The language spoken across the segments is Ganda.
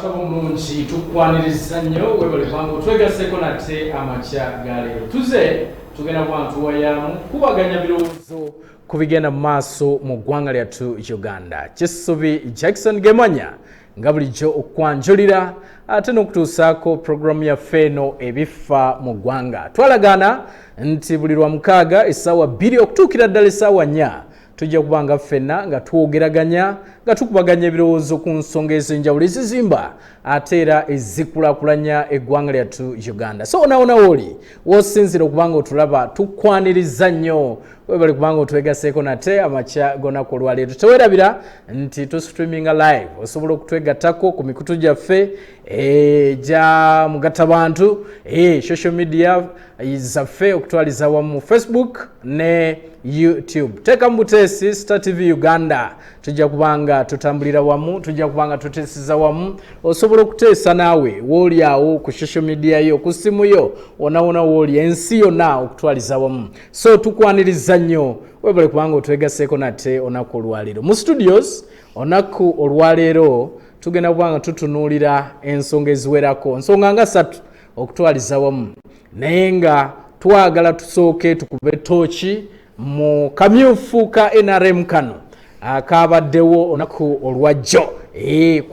Tabo mulungi tukwaniriza nnyo webale kwangu twegaseko nate amakya galero tuze tugenda bantu wayamu kubaganya birowoozo kubigenda mu maaso mu ggwanga lyattu Uganda. Kisubi Jackson Gemanya nga bulijjo okwanjulira ate n'okutuusaako programu yaffe eno ebifa mu ggwanga. Twalagana nti buli lwa mukaaga essaawa 2 okutuukira ddala essaawa 4 tujja kubanga ffenna nga twogeraganya nga tukubaganya ebirowoozo ku nsonga ez'enjawulo ezizimba ate era ezikulaakulanya eggwanga lyattu Uganda. So onaawona wooli w'osinzira okubanga otulaba tukwaniriza nnyo webale kubanga otwegaseeko nate amakya g'olunaku olwaleero. Teweerabira nti tusitreaminga live osobola okutwegattako ku mikutu gyaffe egya mugattabantu social media zaffe okutwaliza wamu Facebook ne YouTube. Teeka mu buteesi Star TV Uganda tujja kubanga tutambulira wamu, tujja kubanga tuteesiza wamu. Osobola okuteesa naawe w'oli awo ku social media yo, ku simu yo, onaawona w'oli ensi yonna okutwaliza wamu. So tukwaniriza nnyo webale kubanga otwegaseeko nate olunaku olwaleero. Mu studios olunaku olwaleero tugenda kubanga tutunuulira ensonga eziwerako, nsonga nga 3 okutwaliza wamu, naye nga twagala tusooke tukube tooki mu kamyufu ka NRM kano akabaddewo olunaku olwajjo.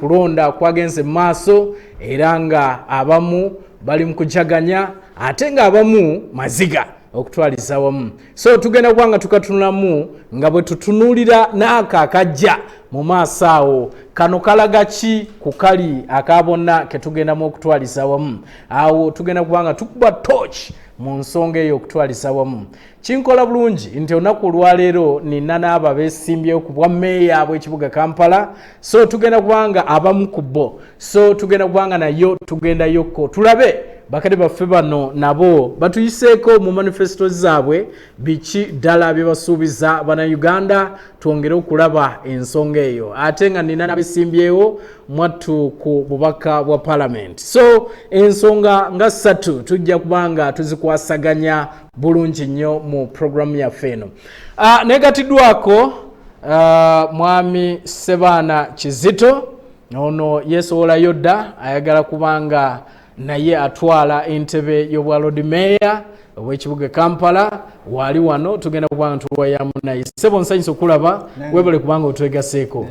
Kulonda kwagenze maaso era nga abamu bali mu kujaganya ate nga abamu maziga okutwaliza wamu. So tugenda kubanga tukatunulamu nga bwe tutunuulira n'aka akajja mu maaso awo, kano kalaga ki ku kali akabonna ke tugendamu okutwaliza wamu. Awo tugenda kubanga tukuba torch mu nsonga eyo okutwaliza wamu. Kinkola bulungi nti olunaku olwaleero nina n'abo abeesimbyewo ku bwa mmeeya bw'ekibuga Kampala. So tugenda kubanga abamu ku bo, so tugenda kubanga nayo tugendayokko tulabe bakade baffe bano nabo batuyiseeko mu manifesto zaabwe biki ddala bye basuubiza bannayuganda, twongere okulaba ensonga eyo. Ate nga nina n'abesimbyewo mwattu ku bubaka bwa Parliament. So ensonga nga 3 tujja kubanga tuzikwasaganya bulungi nnyo mu programu yaffe eno. Negatiddwako mwami Sebaana Kizito ono yeesowolayo dda ayagala kubanga naye atwala entebe y'obwa Lord Mayor ow'ekibuga Kampala. Wali wano tugenda kubanga tuwayamu naye. Sebo nsanyusa okulaba webale kubanga otwegaseeko.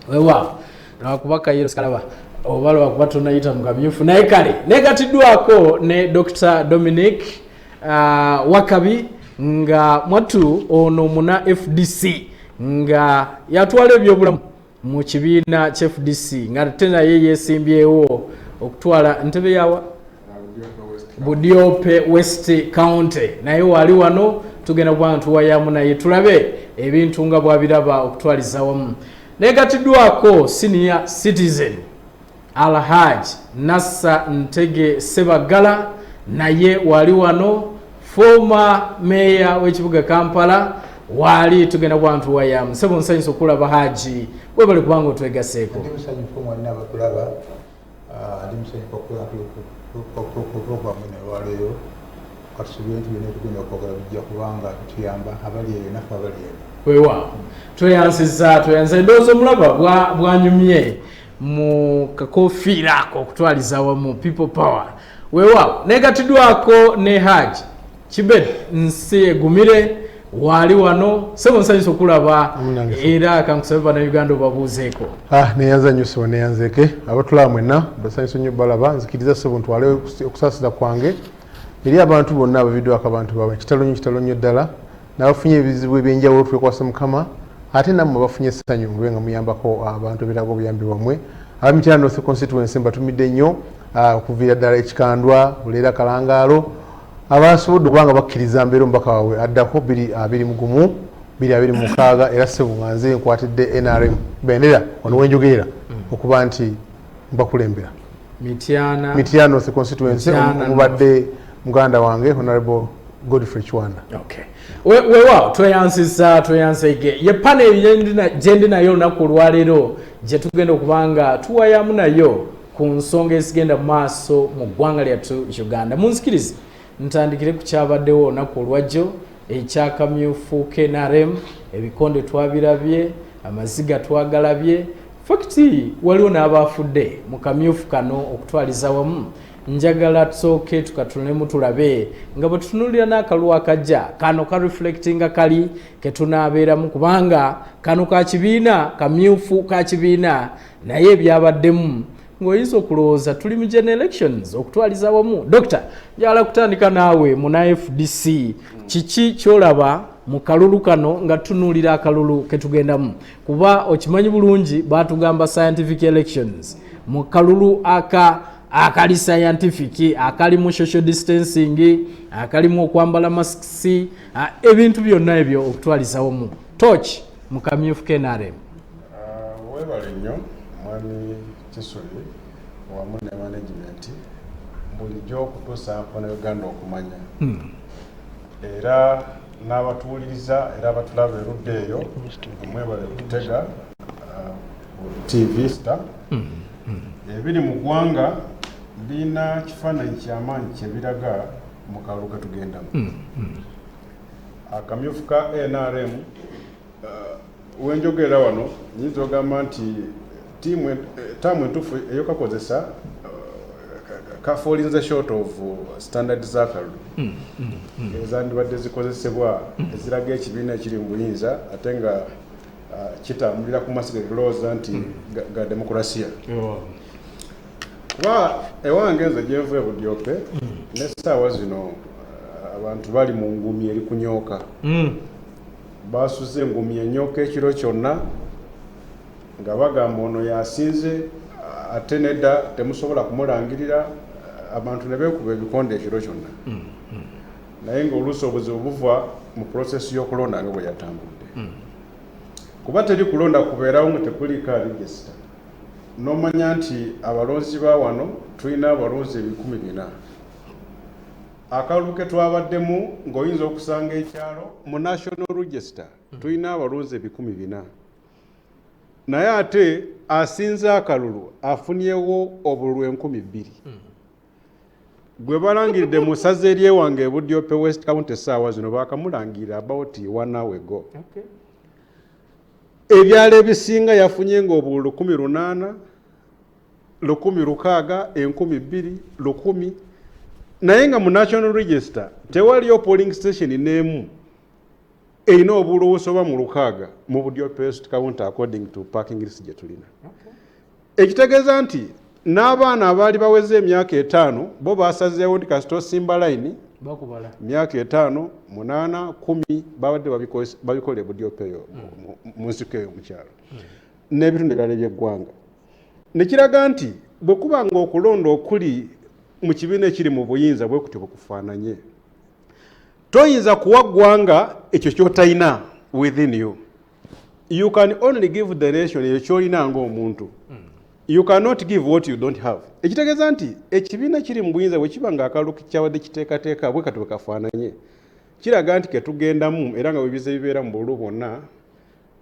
Wewa nakubaka yero sikalaba obalo wakuba tunayita mu kamyufu naye kale negatiddwako ne Dr. Dominic Wakabi nga mwatu ono muna FDC nga yatwala ebyobulamu mu kibiina kya FDC nga tena ye yeesimbyewo okutwala ntebe yawa Budiope West County. Naye wali wano tugenda kubanga tuwayamu naye tulabe ebintu nga bwabiraba okutwaliza wamu. Negatiddwako senior citizen Alhaji Nassa Ntege Sebagala naye wali wano former mayor w'ekibuga Kampala wali tugenda kubanga tuwayamu. Sebo nsanyusa okulaba Haji webale kubanga otwegaseeko. Ndi musanyufu mwenna abakulaba ndi musanyufu okulaba program eno olwaleero katusuubire nti byonna tugenda okwogera bijja kubanga tutuyamba abali eyo naffe abali eyo. Wewa tweyansiza endowooza omulaba bwanyumye mu kakofiira ako okutwaliza wamu people power. Wewa negatiddwako ne Haji Kibet nsi egumire wali wano. Sebo nsanyusa okulaba era kankusabe bannayuganda obabuuzeeko. Neyanza nnyo Sebo neyanzeeke abatulaba mwenna basanyusa nnyo balaba nzikiriza Sebo ntwale okusaasira kwange eri abantu bonna abaviddwako abantu baabwe ekitalo nnyo ddala n'abafunye ebizibu ebyenjawulo twekwasa Mukama ate nammwe bafunye essanyu mube nga muyambako abantu ebiraga obuyambi bwammwe. Ab'Emityana North Constituency batumidde nnyo okuviira ddala ekikandwa Buleera Kalangaalo abasobodde okubanga bakkiriza mbeera omubaka waabwe addako 2026 era Sebo nga nze nkwatidde NRM bendera wano wenjogerera okuba nti mbakulembera Mityana North Constituency omubadde muganda wange Honorable Godfrey Chwanda. Okay. Wewa tweyansiige ye panel gyendi nayo olunaku olwaleero gye tugenda okubanga tuwayamu nayo ku nsonga ezigenda mu maaso mu ggwanga lyattu Uganda. Munzikirize ntandikire ku kyabaddewo olunaku olwajjo ekyakamyufu KNRM, ebikonde twabirabye, amaziga twagalabye, fakiti waliwo n'abafudde mu kamyufu kano okutwaliza wamu njagala tusooke tukatunulemu tulabe nga bwe tutunulira n'akalulu akajja kano ka reflectinga kali ketunaabeeramu kubanga kano ka kibiina kamyufu ka kibiina naye ebyabaddemu ng'oyinza okulowooza tuli mu gen elections okutwaliza wamu. Dokita, njagala kutandika naawe muna FDC kiki kyolaba mu kalulu kano nga tunuulira akalulu ketugendamu kuba okimanyi bulungi baatugamba scientific elections mu kalulu akali scientific akalimu social distancing akalimu okwambala masks ebintu byonna ebyo okutwaliza wamu toch mu kamyufu KNRM. Webale nnyo mwami Kisuli wamu ne management bulijjo okutuusa mpona Uganda okumanya era n'abatuwuliriza era abatulaba erudda eyo mwebale okutega TV Star ebiri mu ggwanga birina kifaananyi ky'amaanyi kyebiraga mu kalulu ke tugendamu. Akamyufu ka NRM wenjogera wano nyinza ogamba nti taamu entuufu eyokakozesa kafolinze short of standard z'akalulu ezandibadde zikozesebwa eziraga ekibiina ekiri mu buyinza ate nga kitambulira ku masiga kulowooza nti ga demokulasiya. Kuba ewange nze gyenva Budyope n'essaawa zino abantu bali mu ngumi eri kunyooka basuze engumi enyooka ekiro kyonna nga bagamba ono yasinze ate nedda temusobola kumulangirira abantu ne beekuba ebikonde ekiro kyonna naye ng'oluusi obuzibu buva mu prosesi y'okulonda nga bwe yatambudde kuba teri kulonda kubeerawo nga tekuliiko aligesta n'omanya nti abalonzi ba wano tulina abalonzi 400. Akalulu ke twabaddemu ng'oyinza okusanga ekyalo mu National Register tulina abalonzi 400 naye ate asinze akalulu afunyewo obululu 2,000 gwe balangiridde mu ssaza eryewange e Budyope West County essaawa zino baakamulangirira about 1 hour ago. Ebyalo ebisinga yafunye ng'obululu 800, 600, 2,000, 1,000 naye nga mu National Register tewaliyo polling station n'emu erina obululu obusoba mu 600 mu Budyope West County according to parking list gye tulina. Ekitegeeza nti n'abaana abaali baweze emyaka 5 bo basazeewo nti kasita osimba line bakubala myaka 5, 8, 10 babadde babikola e Budyope eyo mu nsiko eyo mu kyalo n'ebitundu ebirala by'eggwanga. Ne kiraga nti bwe kuba ng'okulonda okuli mu kibiina ekiri mu buyinza bwe kutyo bukufaananye toyinza kuwa ggwanga ekyo ky'otalina within you. You can only give the nation ekyo ky'olina ng'omuntu. You cannot give what you don't have. Ekitegeeza nti ekibiina kiri mu buyinza bwe kiba ng'akalulu kyabadde kiteekateeka bwe kati bwe kafaananye kiraga nti ketugendamu era nga webize bibeera mu bululu bwonna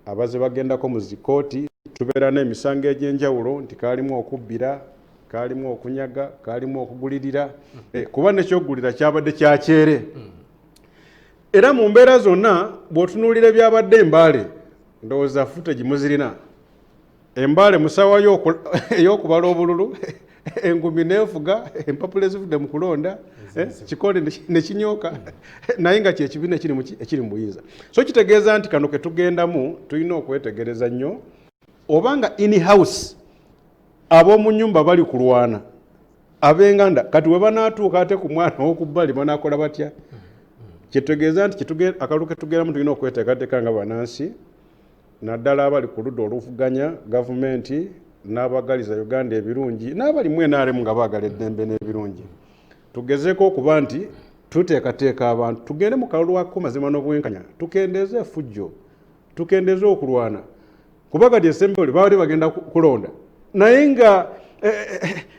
abaze bagendako mu zikooti tubeera n'emisango egy'enjawulo nti kaalimu okubbira, kaalimu okunyaga, kaalimu okugulirira kuba nekyokugulira kyabadde kyakyere. Era mu mbeera zonna bw'otunuulira ebyabadde Embaale ndowooza footage muzirina. Embaale musawa ey'okubala obululu engumi neefuga empapula ezivudde mu kulonda kikonde ne kinyooka naye nga kyekibiina ekiri mu buyinza. So kitegeeza nti kano ke tugendamu tulina okwetegereza nnyo obanga in house ab'omu nnyumba bali kulwana ab'enganda kati we banaatuuka ate ku mwana w'okubbali banaakola batya. Kitegeeza nti akalulu ke tugendamu tulina okweteekateeka nga bannansi naddala abali ku ludda oluvuganya gavumenti n'abagaliza Uganda ebirungi n'abali mu NRM nga baagala eddembe n'ebirungi. Tugezeeko okuba nti tuteekateeka abantu tugende mu kalulu ako mazima n'obwenkanya tukendeeze effujjo tukendeeze okulwana kuba kati Assembly baali bagenda kulonda naye nga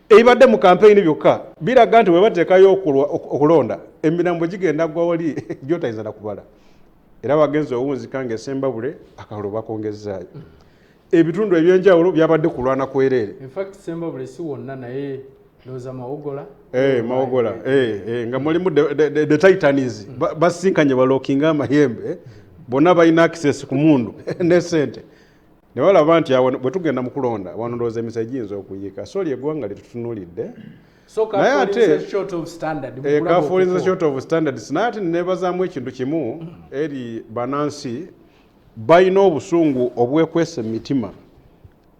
ebibadde mu kampeyini byokka biraga nti bwe bateekayo okulonda emirambo gigenda gwa wali gy'otayinza na kubala. Era bagenze owunzika ng'Essembabule akalulu bakongezaayo. Ebitundu ebyenjawulo byabadde kulwana kwereere. In fact Ssembabule si wonna naye ndowooza Mawogola. Mawogola nga mulimu the Titans basinkanye balookinga amayembe bonna balina access ku mundu ne ssente. ne balaba nti awo bwe tugenda mu kulonda wano ndowooza emisa giyinza okuyiika so lyeggwanga lyetutunuulidde naye ate kafuuliza short of standards naye ate neebazaamu ekintu kimu eri banansi balina obusungu obwekwesa emitima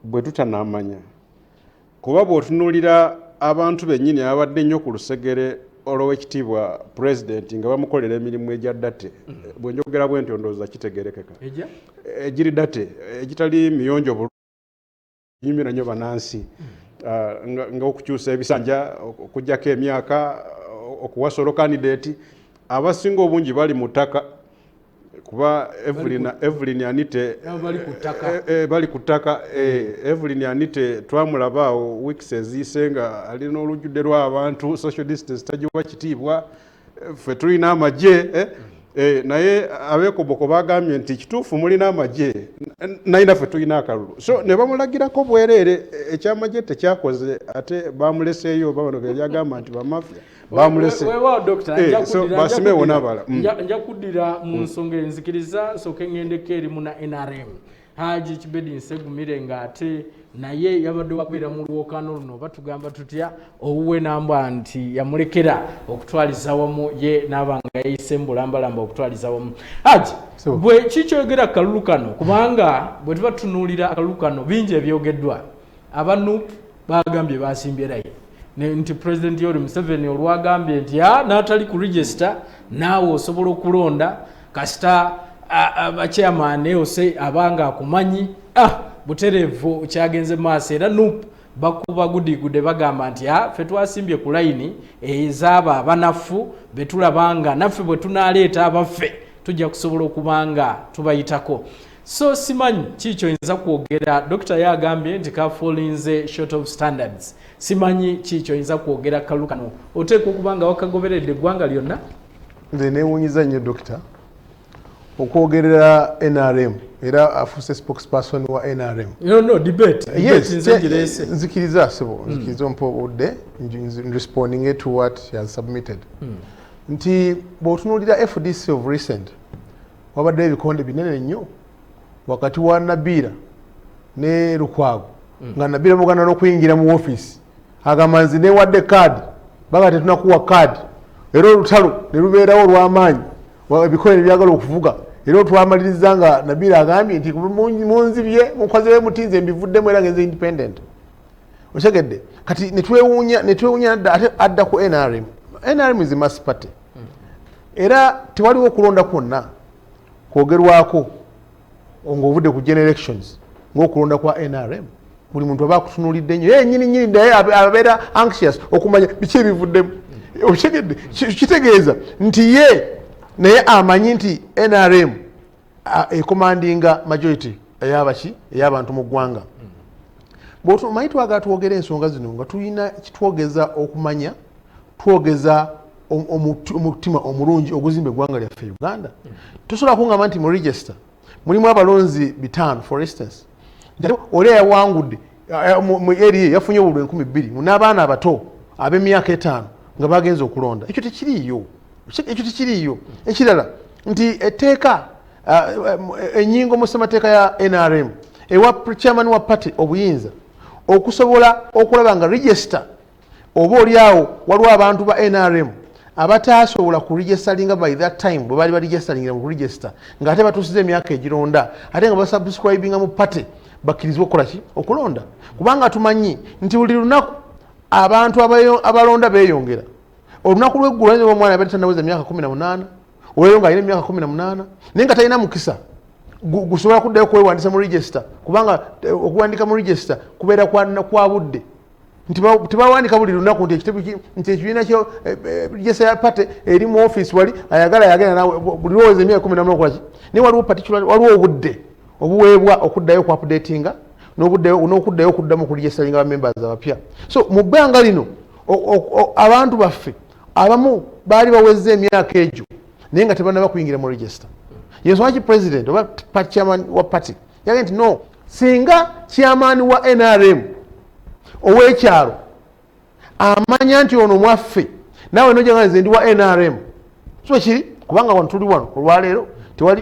bwe tutanaamanya kuba bw'otunuulira abantu bennyini abadde nnyo ku lusegere olw'ekitiibwa pulezidenti nga bamukolera emirimu egya ddate bwe njogera bwe ntyo ndowooza kitegerekeka egiri ddate egitali miyonjo bulungi nyumira nnyo banansi ng'okukyusa ebisanja okuggyako emyaka okuwasolo kandidate abasinga obungi bali mu ttaka kuba Evelyn Anite bali ku ttaka Evelyn Anite twamulaba awo weeks eziise nga alina olujjudde lw'abantu social distance tagiwa kitiibwa ffe tulina amagye naye abeekoboko bagambye nti kituufu mulina amagye naye naffe tulina akalulu so ne bamulagirako bwereere ekyamagye tekyakoze ate bamuleseeyo babano beyagamba nti bamafya basimewo n'abala nja kuddira mu nsonga enzikiriza nsooke ŋŋendeko eri mu na NRM Haji Kibedi Nsegumire ng'ate naye yabadde wakubeera mu lwokaano luno batugamba tutya owuwe namba nti yamulekera okutwaliza wamu ye n'abanga yayise mbulambalamba okutwaliza wamu Haji bwe kikyogera akalulu kano kubanga bwe tuba tunuulira akalulu kano bingi ebyogeddwa abantu bagambye basimbye rayi nti President Yoweri Museveni olwagambye nti n'atali ku register naawe osobola okulonda kasita abachairman ose abanga akumanyi buterevu kyagenze maaso era nup bakuba gudigude bagamba nti ffe twasimbye ku layini ezaba abanafu betulabanga naffe bwe tunaleeta abaffe tujja kusobola okubanga tubayitako so simanyi kikyo yinza kwogera Dr. yagambye nti kafulinze short of standards simanyi kikyo yinza kwogera kalukano oteeka okubanga wakagoberedde eggwanga lyonna nze neewunyiza nnyo Dr. okwogerera NRM era afuuse spokesperson wa NRM debate nzikiriza sebo nzikiriza mpo obudde responding to what he has submitted nti bw'otunuulira FDC of recent wabaddeyo ebikonde binene nnyo wakati wa Nabira ne Lukwago nga Nabira muganda n'okuyingira mu office agamba nzi newadde kaadi baga tetunakuwa kaadi era olutalo ne lubeerawo olw'amaanyi ebikole byagala okuvuga era twamaliriza nga Nabira agambye nti munzibye mukoze we mutinze mbivuddemu era ngenze independent oshegedde kati netwewuunya adda ku NRM is a mass party era tewaliwo okulonda kwonna kwogerwako ng'ovudde ku elections ng'okulonda kwa NRM buli muntu aba akutunuulidde nnyo yennyini naye abeera anxious okumanya biki ebivuddemu oshegedde kitegeeza nti ye naye amanyi nti NRM ekomandinga majority ey'abantu mu ggwanga bw'otumanyi twagala twogera ensonga zino nga tulina kitwogeza okumanya twogeza omutima omulungi oguzimba eggwanga lyaffe Uganda tosobola kungamba nti mu register mulimu abalonzi 5 for instance oli yawangudde mu area yafunye obululu 2,000 n'abaana abato ab'emyaka 5 nga bagenze okulonda ekyo tekiriiyo ekirala nti etteeka ennyingo mu ssemateeka ya NRM ewa chairman wa party obuyinza okusobola okulaba nga register oba oliawo waliwo abantu ba NRM abatasobola ku registeringa by that time bwe bali baregisteringira mu register nga ate batuusiza emyaka egironda ate nga basubscribinga mu party bakkirizibwa okukola ki okulonda kubanga tumanyi nti buli lunaku abantu abalonda beeyongera olunaku lw'eggulu ayinza omwana yabadde tannaweza emyaka 18 olwero nga alina emyaka 18 naye nga talina mukisa gusobola kuddayo kwewandisa mu register kubanga okuwandika mu register kubeera kwa budde tebawandika buli lunaku nti ekibiina kyo register ya party eri mu office wali ayagala yagenda nawe buli lowooza emyaka 18 okolaki naye waliwo particular waliwo obudde obuweebwa okuddayo ku updatinga n'okuddayo okuddamu ku registeringa members abapya so mu bbanga lino abantu baffe abamu baali bawezza emyaka egyo naye nga tebannaba kuyingira mu register yensonga ki president oba chairman wa party yagamba nti no singa chairman wa NRM ow'ekyalo amanya nti ono mwaffe naawe nojanga nze ndi wa NRM so kiri kubanga wano tuli wano olwaleero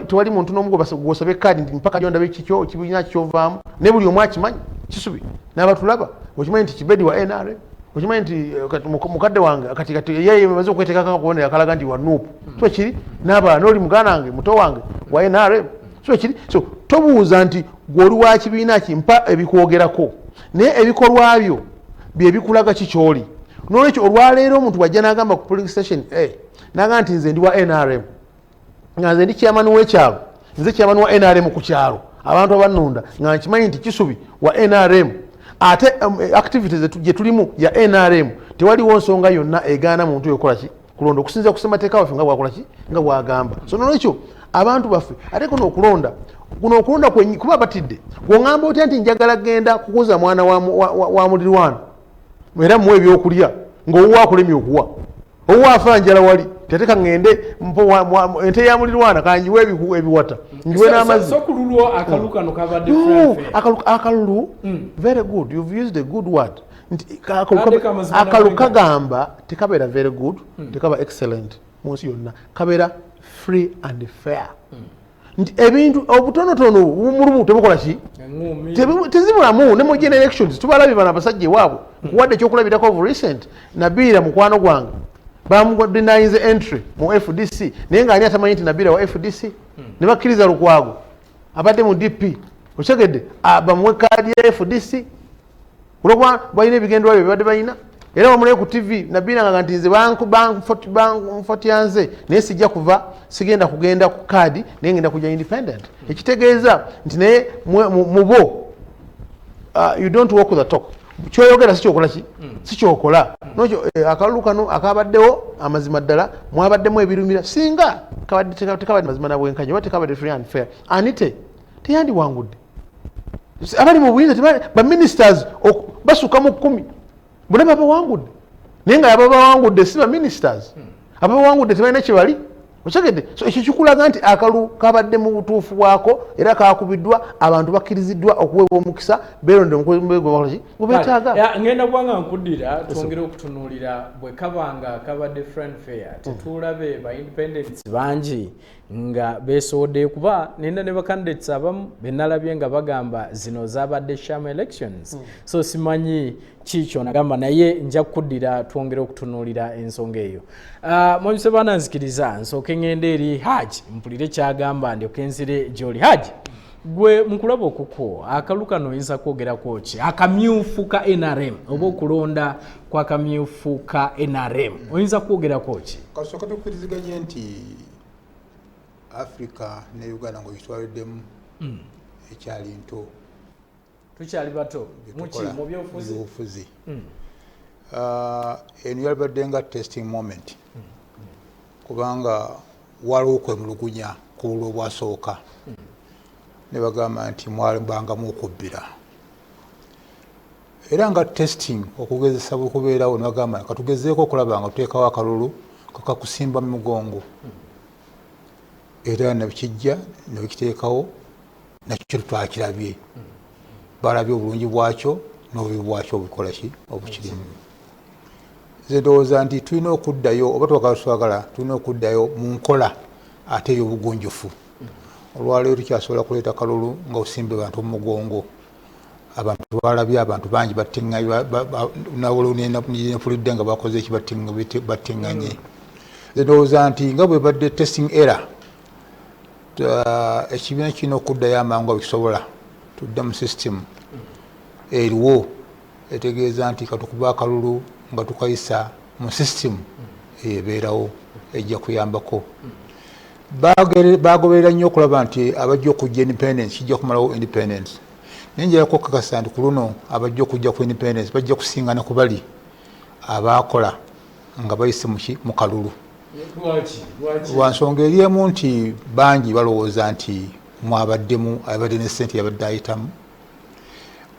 tewali muntu n'omu gw'osaba kkaadi nti mpaka jondabe kikyo kibiina kyovaamu ne buli omu akimanyi kisubi n'abatulaba okimanyi nti kibedi wa NRM okimanyi nti mukadde wange kati yeye maze okweteekako akubonera akalaga nti wa nuupu so kiri n'abalala n'oli muganda wange muto wange wa NRM so kiri so tobuuza nti gw'oli wa kibiina kimpa ebikwogerako naye ebikolwa byo bye bikulaga kikyoli n'olwekyo olwaleero omuntu wajja n'agamba ku polling station n'agamba nti nze ndi wa NRM nga nze ndi chairman w'ekyalo nze chairman wa NRM ku kyalo abantu abannunda nga nkimanyi nti kisubi wa NRM ate activities gye tulimu ya NRM tewaliwo nsonga yonna egaana muntu yokola ki kulonda okusinza ku ssemateeka waffe nga bwakola ki nga bwagamba so n'olwekyo abantu baffe ate kuno okulonda kuba batidde bw'oŋŋamba otya nti njagala genda kukuza mwana wa mulirwano era muwe ebyokulya ng'owuwa akulemye okuwa owuwa afa njala wali teteka ngende ente ya mulirwana kanjiwe ebiwata njiwe n'amazzi akalulu very good you've used a good word akalu kagamba tekabeera very good tekaba excellent munsi yonna kabeera free and fair nti ebintu obutonotono mulumu tebukola ki tezibulamu ne mu elections tubalabye bano abasajja ewaabwe nkuwadde ekyokulabirako of recent Nabiira mukwano gwange bamudinayinze entry mu FDC naye nga ani atamanyi nti Nabiira wa FDC ne bakkiriza Lukwago abadde mu DP okyegedde bamuwe kaadi ya FDC olwokuba balina ebigendwa bye babadde balina era bamulaye ku TV Nabiira nga nti nze banfotyanze naye sijja kuva sigenda kugenda ku kaadi naye ngenda kujja independent ekitegeeza nti naye mubo you don't walk the talk kyoyogera sikyokola ki sikyokola nokyo akalulu kano akabaddewo amazima ddala mwabaddemu ebirumira singa tekabadde mazima na bwenkanya oba tekabadde free and fair anite teyandiwangudde abali mu buyinza baministers basukamu 10 bonna babawangudde naye nga yababawangudde si baministers ababawangudde tebalina kyebali okyegedde so ekyo kikulaga nti akalu kabadde mu butuufu bwako era kakubiddwa abantu bakkiriziddwa okuweebwa omukisa beeronde omukozi gwebeetaaga ngenda kubanga nkuddira twongere okutunuulira bwe kabanga kabadde friend fair tetulabe ba independents bangi nga beesowodde kuba nenda ne bacandidates abamu benalabye nga bagamba zino zabadde sham elections so simanyi kikyo nagamba naye nja kuddira twongere okutunuulira ensonga eyo mwanyuse bananzikiriza nsooke ngende eri Haji mpulire kyagamba ndyoke nzire gy'oli Haji gwe mukulaba okuko akalu kano oyinza kwogerako ki akamyufu ka NRM oba okulonda kwa kamyufu ka NRM oyinza kwogerako ki kasooka tukkiriziganye nti Africa ne Uganda ngo bitwaliddemu ekyali nto tukyali bato mu byobufuzi eno yalibadde nga testing moment kubanga waliwo okwemulugunya ku bulwo bwasooka ne bagamba nti mwalibangamu okubbira era nga testing okugezesa bwekubeerawo ne bagamba katugezeeko okulaba nga tuteekawo akalulu kakakusimba mu mugongo era nebikijja nebikiteekawo nakyo twakirabye balabye obulungi bwakyo n'obubi bwakyo obikola ki obukirimu nze ndowooza nti tulina okuddayo oba twagala tulina okuddayo mu nkola ate ey'obugunjufu olwaleero tukyasobola kuleeta kalulu nga osimbe bantu mu mugongo abantu balabye abantu bangi battiŋŋanyepulidde nga bakoze eki battiŋŋanye nze ndowooza nti nga bwe badde testing era ekibiina kirina okuddayo amangu abisobola tudde mu system eriwo etegeeza nti katukuba akalulu nga tukayisa mu system ebeerawo ejja kuyambako bagoberera nnyo okulaba nti abajja okujja independence kijja kumalawo independence naye njalako okukakasa nti ku luno abajja okujja ku independence bajja kusingana ku bali abaakola nga bayise mu kalulu lwa nsonga eri emu nti bangi balowooza nti mwabaddemu abadde ne ssente yabadde ayitamu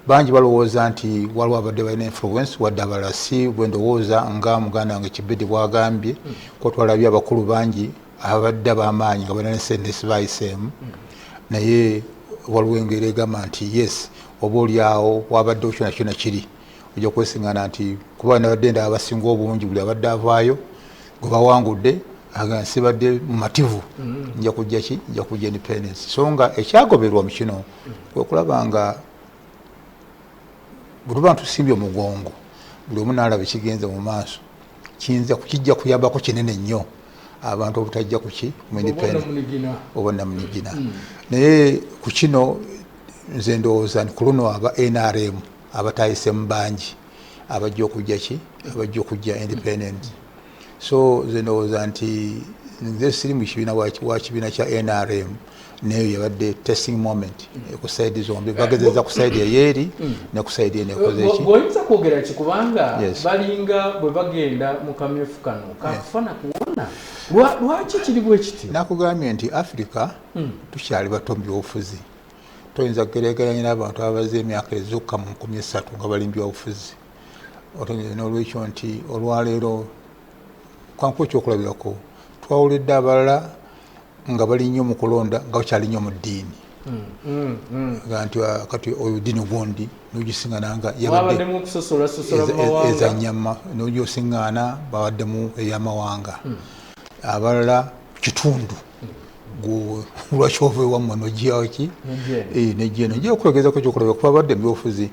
bangi balowooza nti waliwo abadde balina influence wadde abalala si bwe ndowooza nga muganda wange Kibedi bwagambye ko twalabye abakulu bangi abadde ab'amaanyi nga balina ne ssente sibayiseemu naye waliwo engeri egamba nti yes oba oliawo wabaddewo kyona kyona kiri ojja kwesiŋŋana nti kuba nabadde ndaba abasinga obungi buli abadde avaayo gwe bawangudde sibadde mumativu nja kujja ki nja kujja independence so nga ekyagoberwa mu kino kwekulaba nga buli bantu tusimbye omugongo buli omu n'alaba ekigenze mu maaso kijja kuyambako kinene nnyo abantu obutajja kuki mu independence oba namunigina naye ku kino nze ndowooza nti ku luno aba NRM abatayisemu bangi abajja okujja ki abajja okujja independence so nze ndowooza nti nze siri mu kibiina wa kibiina kya NRM nayo yabadde testing moment ku saidi zombi bagezeza ku saidi eyeeri ne ku saidi enekoze ki oyinza kwogera ki kubanga balinga bwe bagenda mu kamyufu kano kakufana kuwona lwaki kiri bwe kiti nakugambye nti Africa tukyali bato mu byobufuzi toyinza kugeregeranya n'abantu abaze emyaka ezukka mu 13 nga bali mu byobufuzi n'olwekyo nti olwaleero kwanku ekyokulabirako twawulidde abalala nga bali nnyo mu kulonda nga bakyali nnyo mu ddiini nti kati oyo ddiini gundi n'ogisiŋŋana yabaddemu okusosola ezanyama n'ogyosiŋŋaana bawaddemu ey'amawanga abalala kitundu lwaki ova ewammwe n'ogyawo ki nejjeno nja okwegezako ekyokulabira kuba badde mu byobufuzi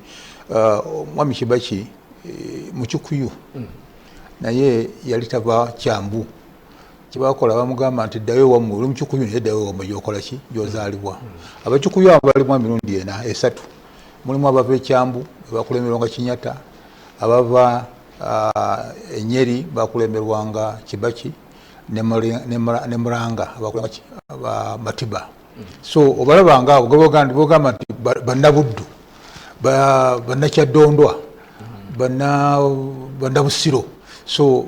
mwami Kibaki mu Kikuyu naye yali tava Kyambu kibakola bamugamba nti ddayo ewammwe oli mu Kikuyu naye ddayo ewammwe gyokola ki gyozaalibwa abakikuyu abo balimu emirundi ena esatu mulimu abava ekyambu bakulemerwanga Kinyata abava Enyeri bakulemerwanga Kibaki ne Muranga Matiba so obalabanga bogamba nti bannabuddu bannakyadondwa bannabusiro so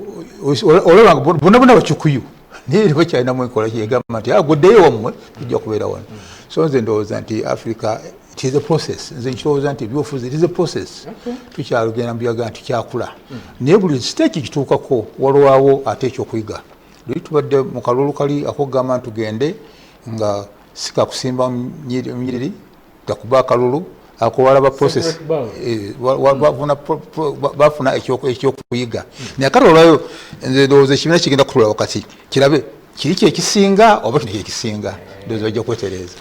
olabanga bonna bakikuyu naye bakyalinamu enkola kyegamba nti guddeyo wammwe tujja kubeera wano so nze ndowooza nti Africa it is a process nze nkirowooza nti ebyobufuzi it is a process tukyalugenda mubyaga nti kyakula naye buli siteeki kituukako walwawo ate ekyokuyiga luli tubadde mu kalulu kali akugamba ntugende nga sikakusimba munyiriri takuba akalulu akola ba process bafuna ekyokuyiga naye kati olwayo nze ndowooza ekibiina kigenda kutula wakati kirabe kiri kyekisinga oba kino kyekisinga ndowooza bajja kwetereeza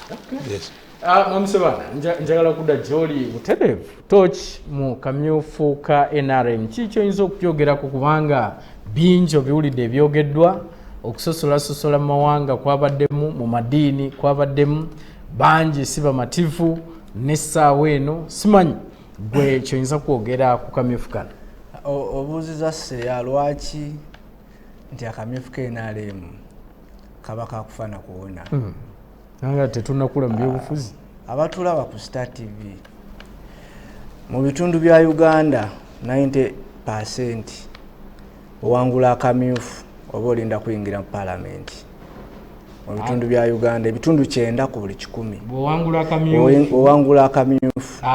Mwamusebana njagala kudda gy'oli butereevu toch mu kamyufu ka NRM kiki oyinza okukyogerako kubanga bingi obiwulidde ebyogeddwa okusosolasosola mu mawanga kwabaddemu mu madiini kwabaddemu bangi si bamativu n'essaawa eno simanyi gwe kyoyinza kwogera ku kamyufu kano obuuziza Seya lwaki nti akamyufu ka NRM kaba kakufaana kuwona nanga tetunakula mu byobufuzi abatulaba ku Star TV mu bitundu bya Uganda 90% owangula akamyufu oba olinda kuyingira mu palamenti mu bitundu bya Uganda ebitundu 9 ku buli 10 owangula akamyufu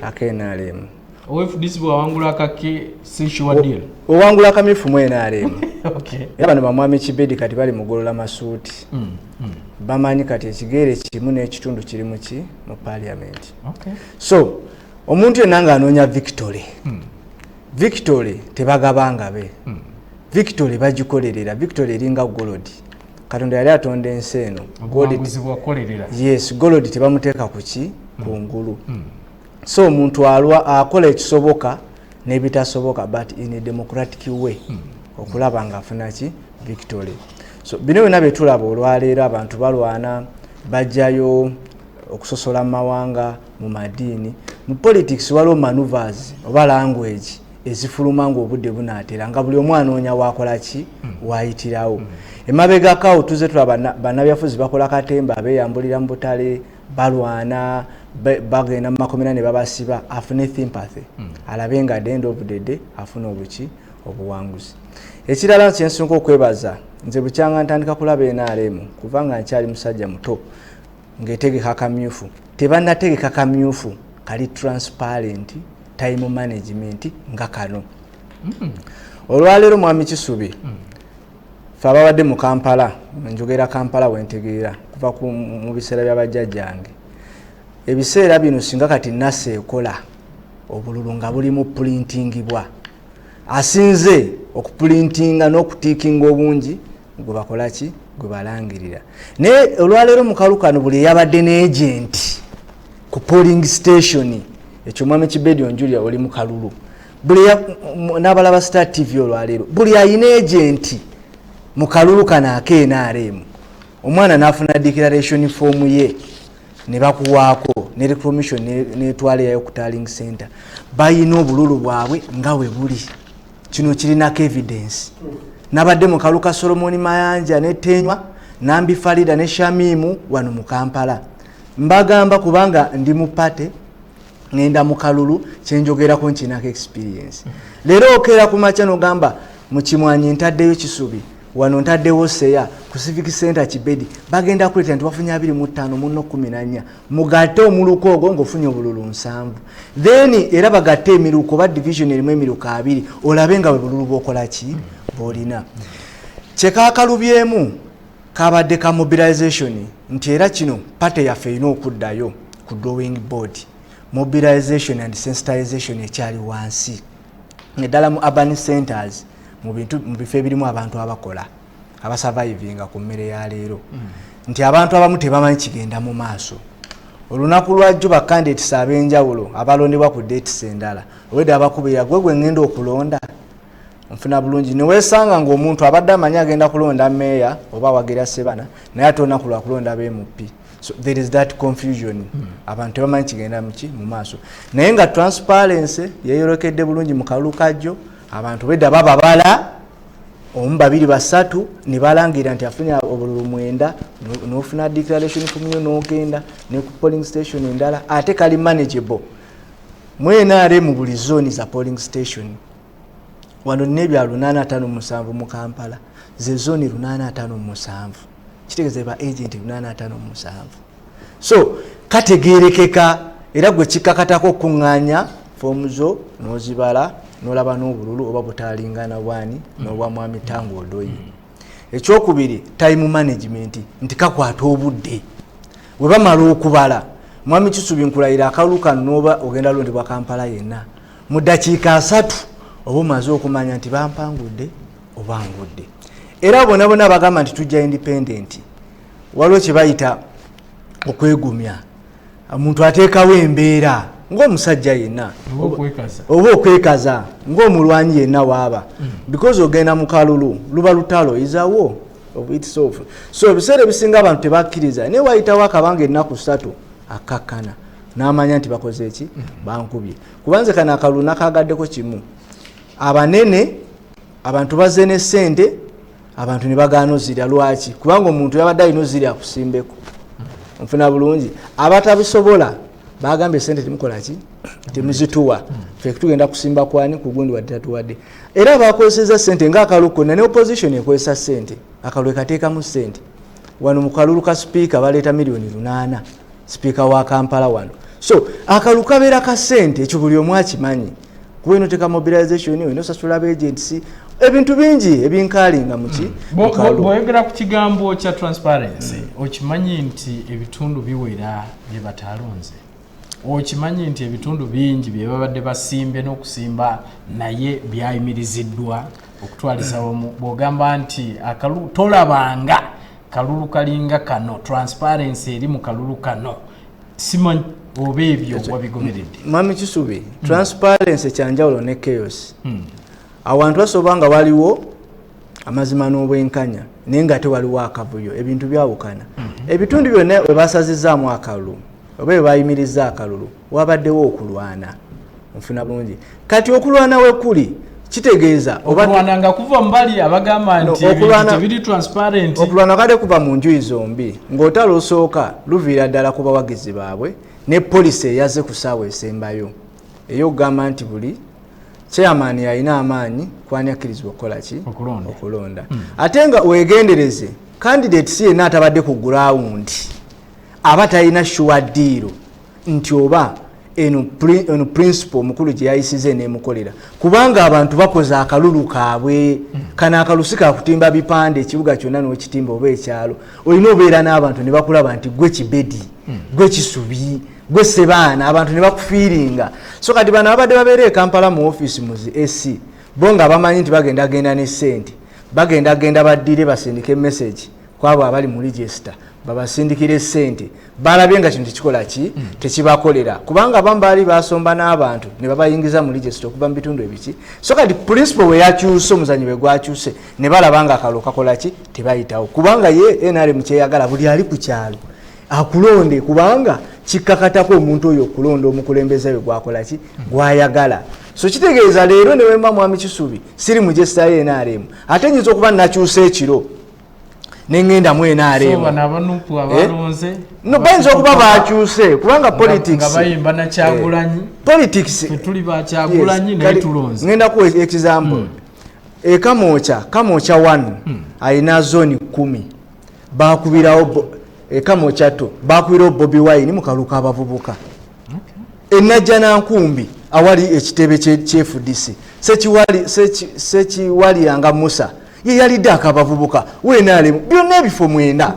akenarem OFDC bwawangula akake sishuwa deal owangula akamyufu mu NRM okay yabano bamwami Kibedi kati bali mugolola masuuti bamanyi kati ekigere kimu n'ekitundu kiri mu parliament okay so omuntu yenna ng'anoonya victory tebagabanga be victory bagikolerera victory eringa golodi Katonda yali atonda ensi eno golodi tebamuteeka kuki kungulu so omuntu akola ekisoboka n'ebitasoboka but in a democratic way okulaba nga afuna ki victory so bino byonna betulaba olwaleero abantu balwana bajjayo okusosola mu mawanga mu madiini mu politics waliwo maneuvers oba language ezifuluma ng'obudde bunaatera nga buli omu anoonya waakola ki waayitirawo emabegakawo tuze tulaba bannabyafuzi bakola katemba beeyambulira mu butale balwana bagenda mu makomera ne babasiba afune sympathy alabe nga at the end of the day afuna obuwanguzi ekirala kyensinga okwebaza nze bukyanga ntandika kulaba NRM kubanga nkyali musajja muto ng'etegeka akamyufu tebannategeka kamyufu kali transparent time management nga kano olwaleero mwami Kisubi fe ababadde mu Kampala njogera Kampala wentegeera kuva mu biseera by'abajjajjange ebiseera bino singa kati nasa ekola obululu nga bulimu pulintingibwa asinze okuprintinga n'okutiikinga obungi gwe bakola ki gwe balangirira naye olwaleero mu kalukano buli yabadde ne agent ku polling station ekyo mwami Kibedi Onjulia oli mu kalulu buli n'abalaba Star TV olwaleero buli ayina agent mu kalulu kana NRM omwana n'afuna declaration form ye ne bakuwaako ne reclamation netwale yayo ku tallying center bayina obululu bwabwe nga we buli kino kirinako evidence nabadde mu kaluka Solomoni Mayanja ne Tenywa Nambi Farida ne Shamimu wano mu Kampala mbagamba kubanga ndi mu pate ngenda mu kalulu kyenjogerako nkinako experience leero okera ku macha nogamba mu Kimwanyi ntaddeyo Kisubi wano ntaddewo Seya ku Civic Center Kibedi bagenda kuleta nti wafunye 25 muno 14 mugatte omuluko ogwo ngofunye obululu 7 then era bagatte emiruko ba division erimu emiruko 2 olabe nga we bululu bokola ki bolina kyekakalubyemu kabadde ka mobilization nti era kino pate yaffe ino okuddayo ku drawing board mobilization and sensitization ekyali wansi nedala mu urban centers mu bifo ebirimu abantu abakola abasurvivinga ku mmere ya leero nti abantu abamu tebamanyi kigenda mu maaso olunaku lwajjo bakandidates ab'enjawulo abalondebwa ku dates endala owedde abakubira gwe ngenda okulonda nfuna bulungi neweesanga ng'omuntu abadde amanyi agenda kulonda meeya oba wagira Sebana naye ate olunaku lwa kulonda b'MP so there is that confusion abantu tebamanyi kigenda mu maaso naye nga transparency yeeyolekedde bulungi mu kalulu kajjo abantu bedda bababala omu 2 3 ne balangira nti afunye obululu 9 n'ofuna declaration kumyo n'ogenda ne ku polling station endala ate kali manageable mwenaare mu buli zone za polling station wano n'ebyalo 857 mu Kampala ze zone 857 kitegeeza ba agent 857 so kategerekeka era gwe kikakatako okuŋŋaanya fomu zo n'ozibala n'olaba n'obululu oba butaalingana bwani n'obwa mwami Tango Odoyi ekyokubiri time management nti kakwata obudde bwe bamala okubala mwami Kisubi nkulayira akaluka n'oba ogenda londebwa Kampala yenna mu ddakiika 3 oba omaze okumanya nti bampangudde oba ngudde era bonna bagamba nti tujja independent waliwo kye bayita okwegumya omuntu ateekawo embeera ng'omusajja yenna oba okwekaza ng'omulwanyi yenna waaba because ogenda mu kalulu luba lutalo izawo of itself so ebiseera ebisinga abantu tebakkiriza naye wayitawo akabanga ennaku 3 akakkana n'amanya nti bakoze eki bankubye kubanze kana akalulu nakagaddeko kimu abanene abantu bazze ne ssente abantu ne bagaana ozirya lwaki kubanga omuntu yabadde alina ozirya akusimbeko nfuna bulungi abatabisobola bagambye sente temukola ki temuzituwa ffe tugenda kusimba kwani ku gundi wadde tatuwadde era bakozeseza sente ng'akaluko ne opposition ekozesa sente akalulu kateekamu sente wano mu kalulu ka speaker baleeta miliyoni 8 speaker wa Kampala wano so akalulu kabeera ka sente ekyo buli omu akimanyi kuba ino teka mobilization ino sasula agency ebintu bingi ebinkalinga muki bw'oyogera ku kigambo kya transparency okimanyi nti ebitundu biwera bye batalonze okimanyi nti ebitundu bingi bye babadde basimbe n'okusimba naye byayimiriziddwa okutwalisa wamu bw'ogamba nti akalulu tolabanga kalulu kalinga kano transparency eri mu kalulu kano simanyi oba ebyo wabigomeredde mwami Kisubi transparency kyanjawulo ne chaos abantu basoba nga waliwo amazima n'obwenkanya naye nga tewaliwo akavuyo ebintu byawukana ebitundu byonna we basazizaamu akalulu oba we bayimiriza akalulu wabaddewo okulwana nfuna bulungi kati okulwana we kuli kitegeeza okulwana nga kuva mbali abagamba nti ebintu biri transparent okulwana kade kuva mu njuyi zombi ng'otala osooka luviira ddala ku bawagizi baabwe ne poliisi eyaze ku ssaawa esembayo eyo okugamba nti buli chairman yalina amaanyi kwani akkirizibwa okukola ki okulonda ate nga wegendereze candidate si yenna atabadde ku ground aba talina sure deal nti oba eno principle omukulu gye yayisize n'emukolera kubanga abantu bakoze akalulu kaabwe kana akalusi kakutimba bipande ekibuga kyonna n'okitimba oba ekyalo olina obeera n'abantu ne bakulaba nti gwe Kibedi gwe Kisubi gwe Sebaana abantu ne bakufiiringa so kati bano abadde babeera e Kampala mu office muzi AC bo nga bamanyi nti bagenda ne ssente bagenda baddire basindike message kwabo abali mu register babasindikire sente balabye nga kintu kikola ki tekibakolera kubanga bambali basomba n'abantu ne babayingiza mu register okuva mu bitundu ebiki so kati principal we yakyuse omuzanyi we gwakyuse ne balabanga akalo kakola ki tebayitawo kubanga ye NRM kyeyagala buli ali ku kyalo akulonde kubanga kikakatako omuntu oyo okulonda omukulembeze we gwakola ki gwayagala so kitegeeza leero ne wemba mwami Kisubi siri mu register ye NRM ate nyinza okuba nakyuse ekiro nengenda mu NRM so bana abanupu abalonze no benzo okuba bakyuse kubanga politics nga bayimba na Kyagulanyi politics tuli ba Kyagulanyi ne tulonze ngenda ku example kamocha 1 aina zone 10 bakubirawo kamocha to bakubirawo Bobi Wine mukaluka abavubuka enajana nkumbi awali ekitebe kye FDC sekiwali yanga Musa ye yalidde akabavubuka wenale byonna ebifo mwenda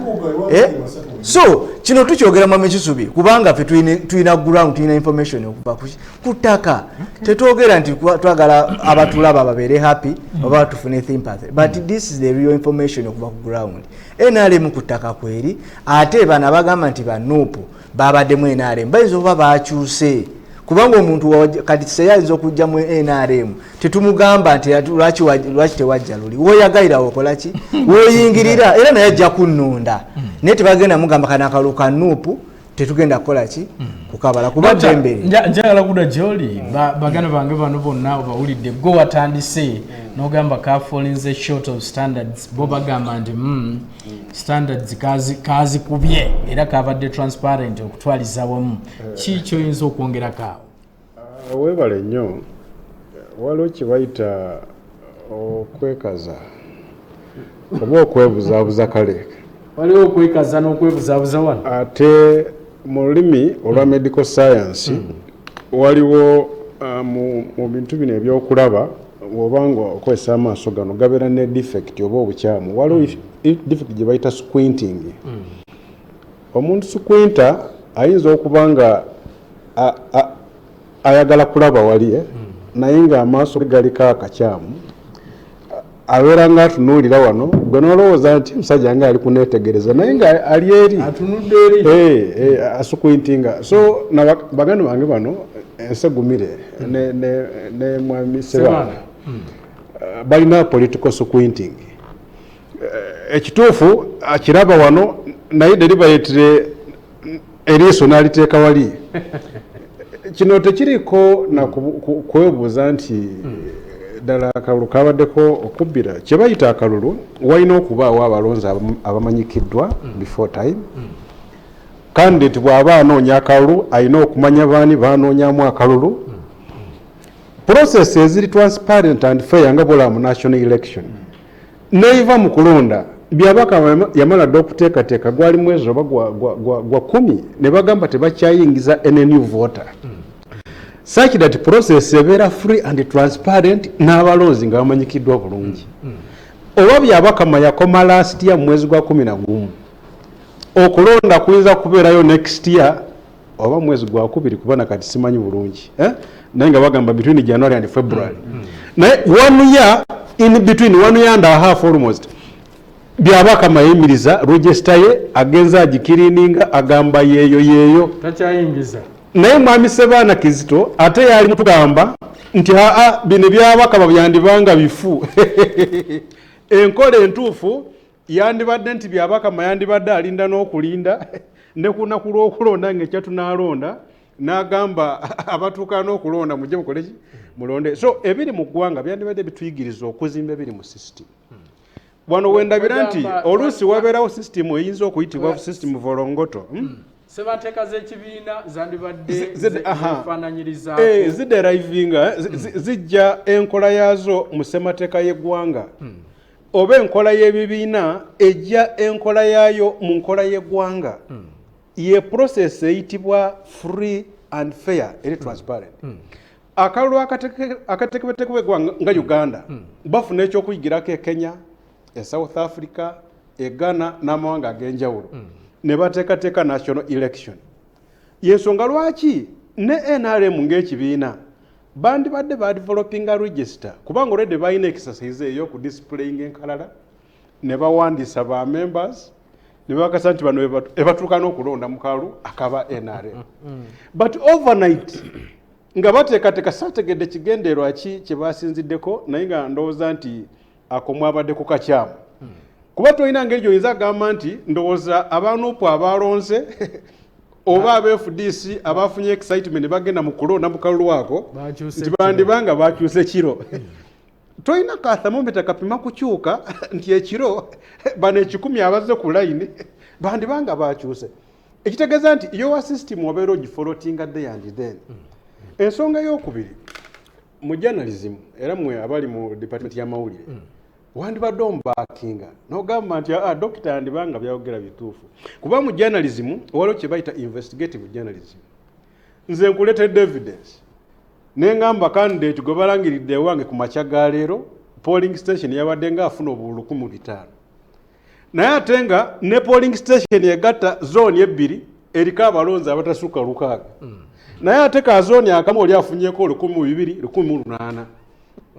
so kino tukyogera Mwami Kisubi kubanga fe tuina ground tuina information okuva kutaka tetwogera nti twagala abatulaba babere happy oba tufune sympathy but this is the real information okuva ku ground NRM kutaka kweri ate bana bagamba nti banupu babadde mu NRM bayizo baba bakyuse kubanga omuntu kati seyayinza okujja mu NRM tetumugamba nti lwaki tewajja luli woyagayira okola ki woyingirira era naye ajja kunnonda naye tebagenda mugamba kana akaluka nuupu tetugenda kukola ki kukabala kubadde embere njagala kuda gyoli baganda bange bano bonna bawulidde gwe watandise n'ogamba kafolinze short of standards bo bagamba nti standards kazikubye era kabadde transparent okutwaliza wamu kikyo yinza okwongerako awo weebale nnyo waliwo kibayita okwekaza oba okwebuzaabuza kale waliwo okwekaza n'okwebuzaabuza wano ate mu lulimi olwa medical science waliwo mu bintu bino ebyokulaba obanga okozesa amaaso gano gabeera ne defect oba obukyamu waliwo defect gye bayita squinting omuntu squinter ayinza okuba nga ayagala kulaba wali naye nga amaaso galiko akakyamu abeera nga atunuulira wano gwe nolowooza nti musajja nga ali kuneetegereza naye nga ali eri asukwintinga so baganda bange bano ensegumire ne mwami Sebaana balina political squinting ekituufu akiraba wano naye deribayetire eriiso n'aliteeka wali kino tekiriko nakwebuuza nti ddala akalulu kabaddeko okubbira kye bayita akalulu walina okubaawo abalonzi abamanyikiddwa before time candidate bw'aba anoonya akalulu alina okumanya baani banoonyamu akalulu process eziri transparent and fair nga bwola mu national election neiva mu kulonda byabaka yamala dde okuteekateeka gwali mwezi oba gwa 10 ne bagamba tebakyayingiza any new voter such that process ebeera free and transparent n'abalonzi nga bamanyikiddwa bulungi oba byabakama yakoma last year mu mwezi gwa 11 okulonda kuyinza kubeerayo next year oba mwezi gwa 2 kubana kati simanyi bulungi naye nga bagamba between January and February naye 1 year in between 1 year and a half almost byabakama yimiriza register ye agenza agikirininga agamba yeyo takyayingiza naye mwami Sebaana Kizito ate yali mutugamba nti bino byabakama byandibanga bifu enkola entuufu yandibadde nti byabakama yandibadde alinda n'okulinda ne kunaku lw'okulonda ng'ekyatunaalonda n'agamba abatuuka n'okulonda mujje mukole ki mulonde so ebiri mu ggwanga byandibadde bituyigiriza okuzimba ebiri mu system wano wendabira nti oluusi wabeerawo system eyinza okuyitibwa system volongoto sebateeka z'ekibiina zandibadde zifaananyiriza ziderivinga zijja enkola yaazo mu ssemateeka y'eggwanga oba enkola y'ebibiina ejja enkola yaayo mu nkola y'eggwanga ye process eyitibwa free and fair eri transparent akalulu akateekebwateekebwa eggwanga nga Uganda bafuna ekyokuyigirako e Kenya e South Africa e Ghana n'amawanga ag'enjawulo ne bateekateeka national election yensonga lwaki ne NRM ng'ekibiina bandi badde ba developing a register kubanga already balina exercise eyo ku displaying enkalala ne bawandiisa ba members ne bakasa nti bano ebatuuka n'okulonda mukalu akaba NRM but overnight nga bateekateeka saategedde kigendeerwa ki kye basinziddeko naye nga ndowooza nti ako mwabadde ku kakyamu kuba tolina ngeri gyoyinza agamba nti ndowooza abanupu abalonze oba aba FDC abafunye excitement ne bagenda mu kulonda mu kalulu ako nti bandibanga bakyuse kiro tolina ka thermometer kapima kukyuka nti ekiro bano 10 abazze ku line bandibanga bakyuse ekitegeeza nti your system obeera ogifolotinga day and then ensonga y'okubiri mu journalism era mwe abali mu department y'amawulire wandibadde omubakinga n'ogamba nti dokita yandibanga byayogera bituufu kuba mu journalism waliwo kye bayita investigative journalism nze nkuleetedde evidence nengamba candidate gwe balangiridde ewange ku makya ga leero polling station yabadde nga afuna obululu 15 naye ate nga ne polling station egatta zone ebbiri eriko abalonzi abatasuka 600 naye ate ka zone akamu oli afunyeko 1200 1800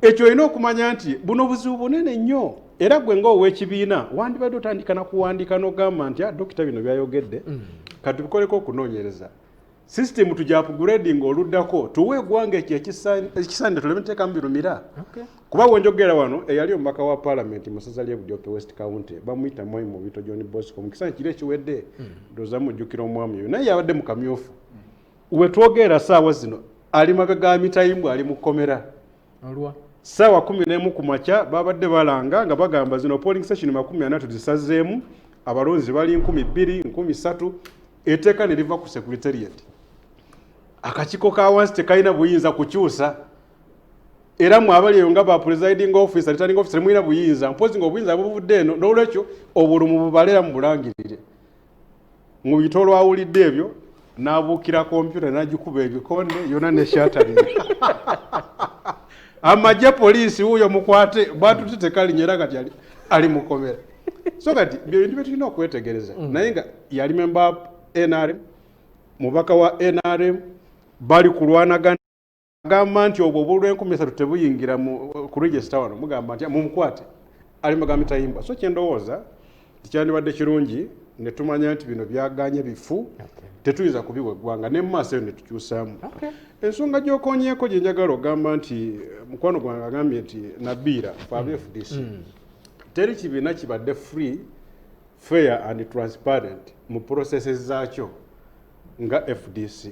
ekyo olina okumanya nti buno buzibu bunene nnyo era gwe ng'owekibiina wandibadde otandika nakuwandiika n'ogamba nti dokita bino byayogedde katubikoleko okunoonyereza system tujja upgrading oluddako tuwe eggwanga ekyo ekisaanidde tuleme teekamu birumira kuba bwenjogera wano eyali omubaka wa parliament mu ssaza ly'e Budyope West County bamuyita Mwai Mubito John Bosco mu kisaanyi kiri ekiwedde ndowooza mujjukira omwami oyo naye yabadde mu kamyufu we twogera saawa zino ali mabega mitayimbwa ali mu kkomera saawa 11 ku makya babadde balanga nga bagamba zino polling station 40 tuzisazeemu abalonzi bali 2,000 13 eteeka ne liva ku secretariat akakiiko ka wansi tekalina buyinza kukyusa era mwabali eyo nga ba presiding officer returning officer mwina buyinza mpozi nga obuyinza buvudde eno n'olwekyo obulumu bubalera mu bulangirire mu bitolo awulidde ebyo n'abuukira kompyuta n'agikuba ebikonde yonna ne shatari amajja poliisi wuuyo mukwate bwatuti tekalinya era kati ali mukomera so kati bintu byetulina okwetegereza naye nga yali memba NRM mubaka wa NRM bali kulwanagana agamba nti obwo obulw'3,000 tebuyingira ku register wano mugamba nti mumukwate ali magami tayimba so kyendowooza tikyandibadde kirungi ne tumanya nti bino byaganye bifu tetuyinza kubiwa eggwanga ne mu maaso eyo ne tukyusaamu ensonga gy'okonyeeko gye njagala ogamba nti mukwano gwange agambye nti nabiira faba FDC teri kibiina kibadde free fair and transparent mu processes zaakyo nga FDC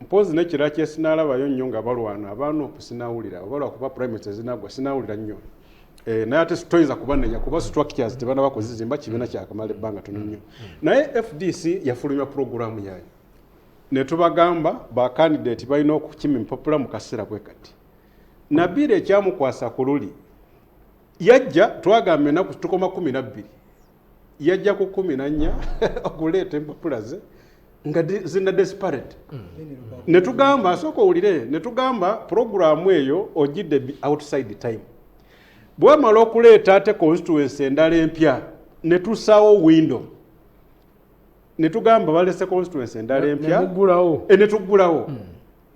mpozi nekira kyesinalabayo nnyo nga balwana abaana okusinawulira obalwa kuba primates zinagwa sinawulira nnyo naye ate toyinza kubanenya kuba structures tebana bakozizimba kibiina kyakamala ebbanga tono nnyo naye FDC yafulumya programu yayo ne tubagamba ba candidate balina okukima empapula mu kaseera bwe kati Nabiira ekyamukwasa ku luli yajja twagambe ennaku tukoma 12 yajja ku 14 okuleeta empapula ze nga zina desperate ne tugamba asooka owulire ne tugamba programu eyo ogidde outside time bwamala okuleeta ate constituency endala empya ne tusaawo window ne tugamba balese constituency endala empya ne tuggulawo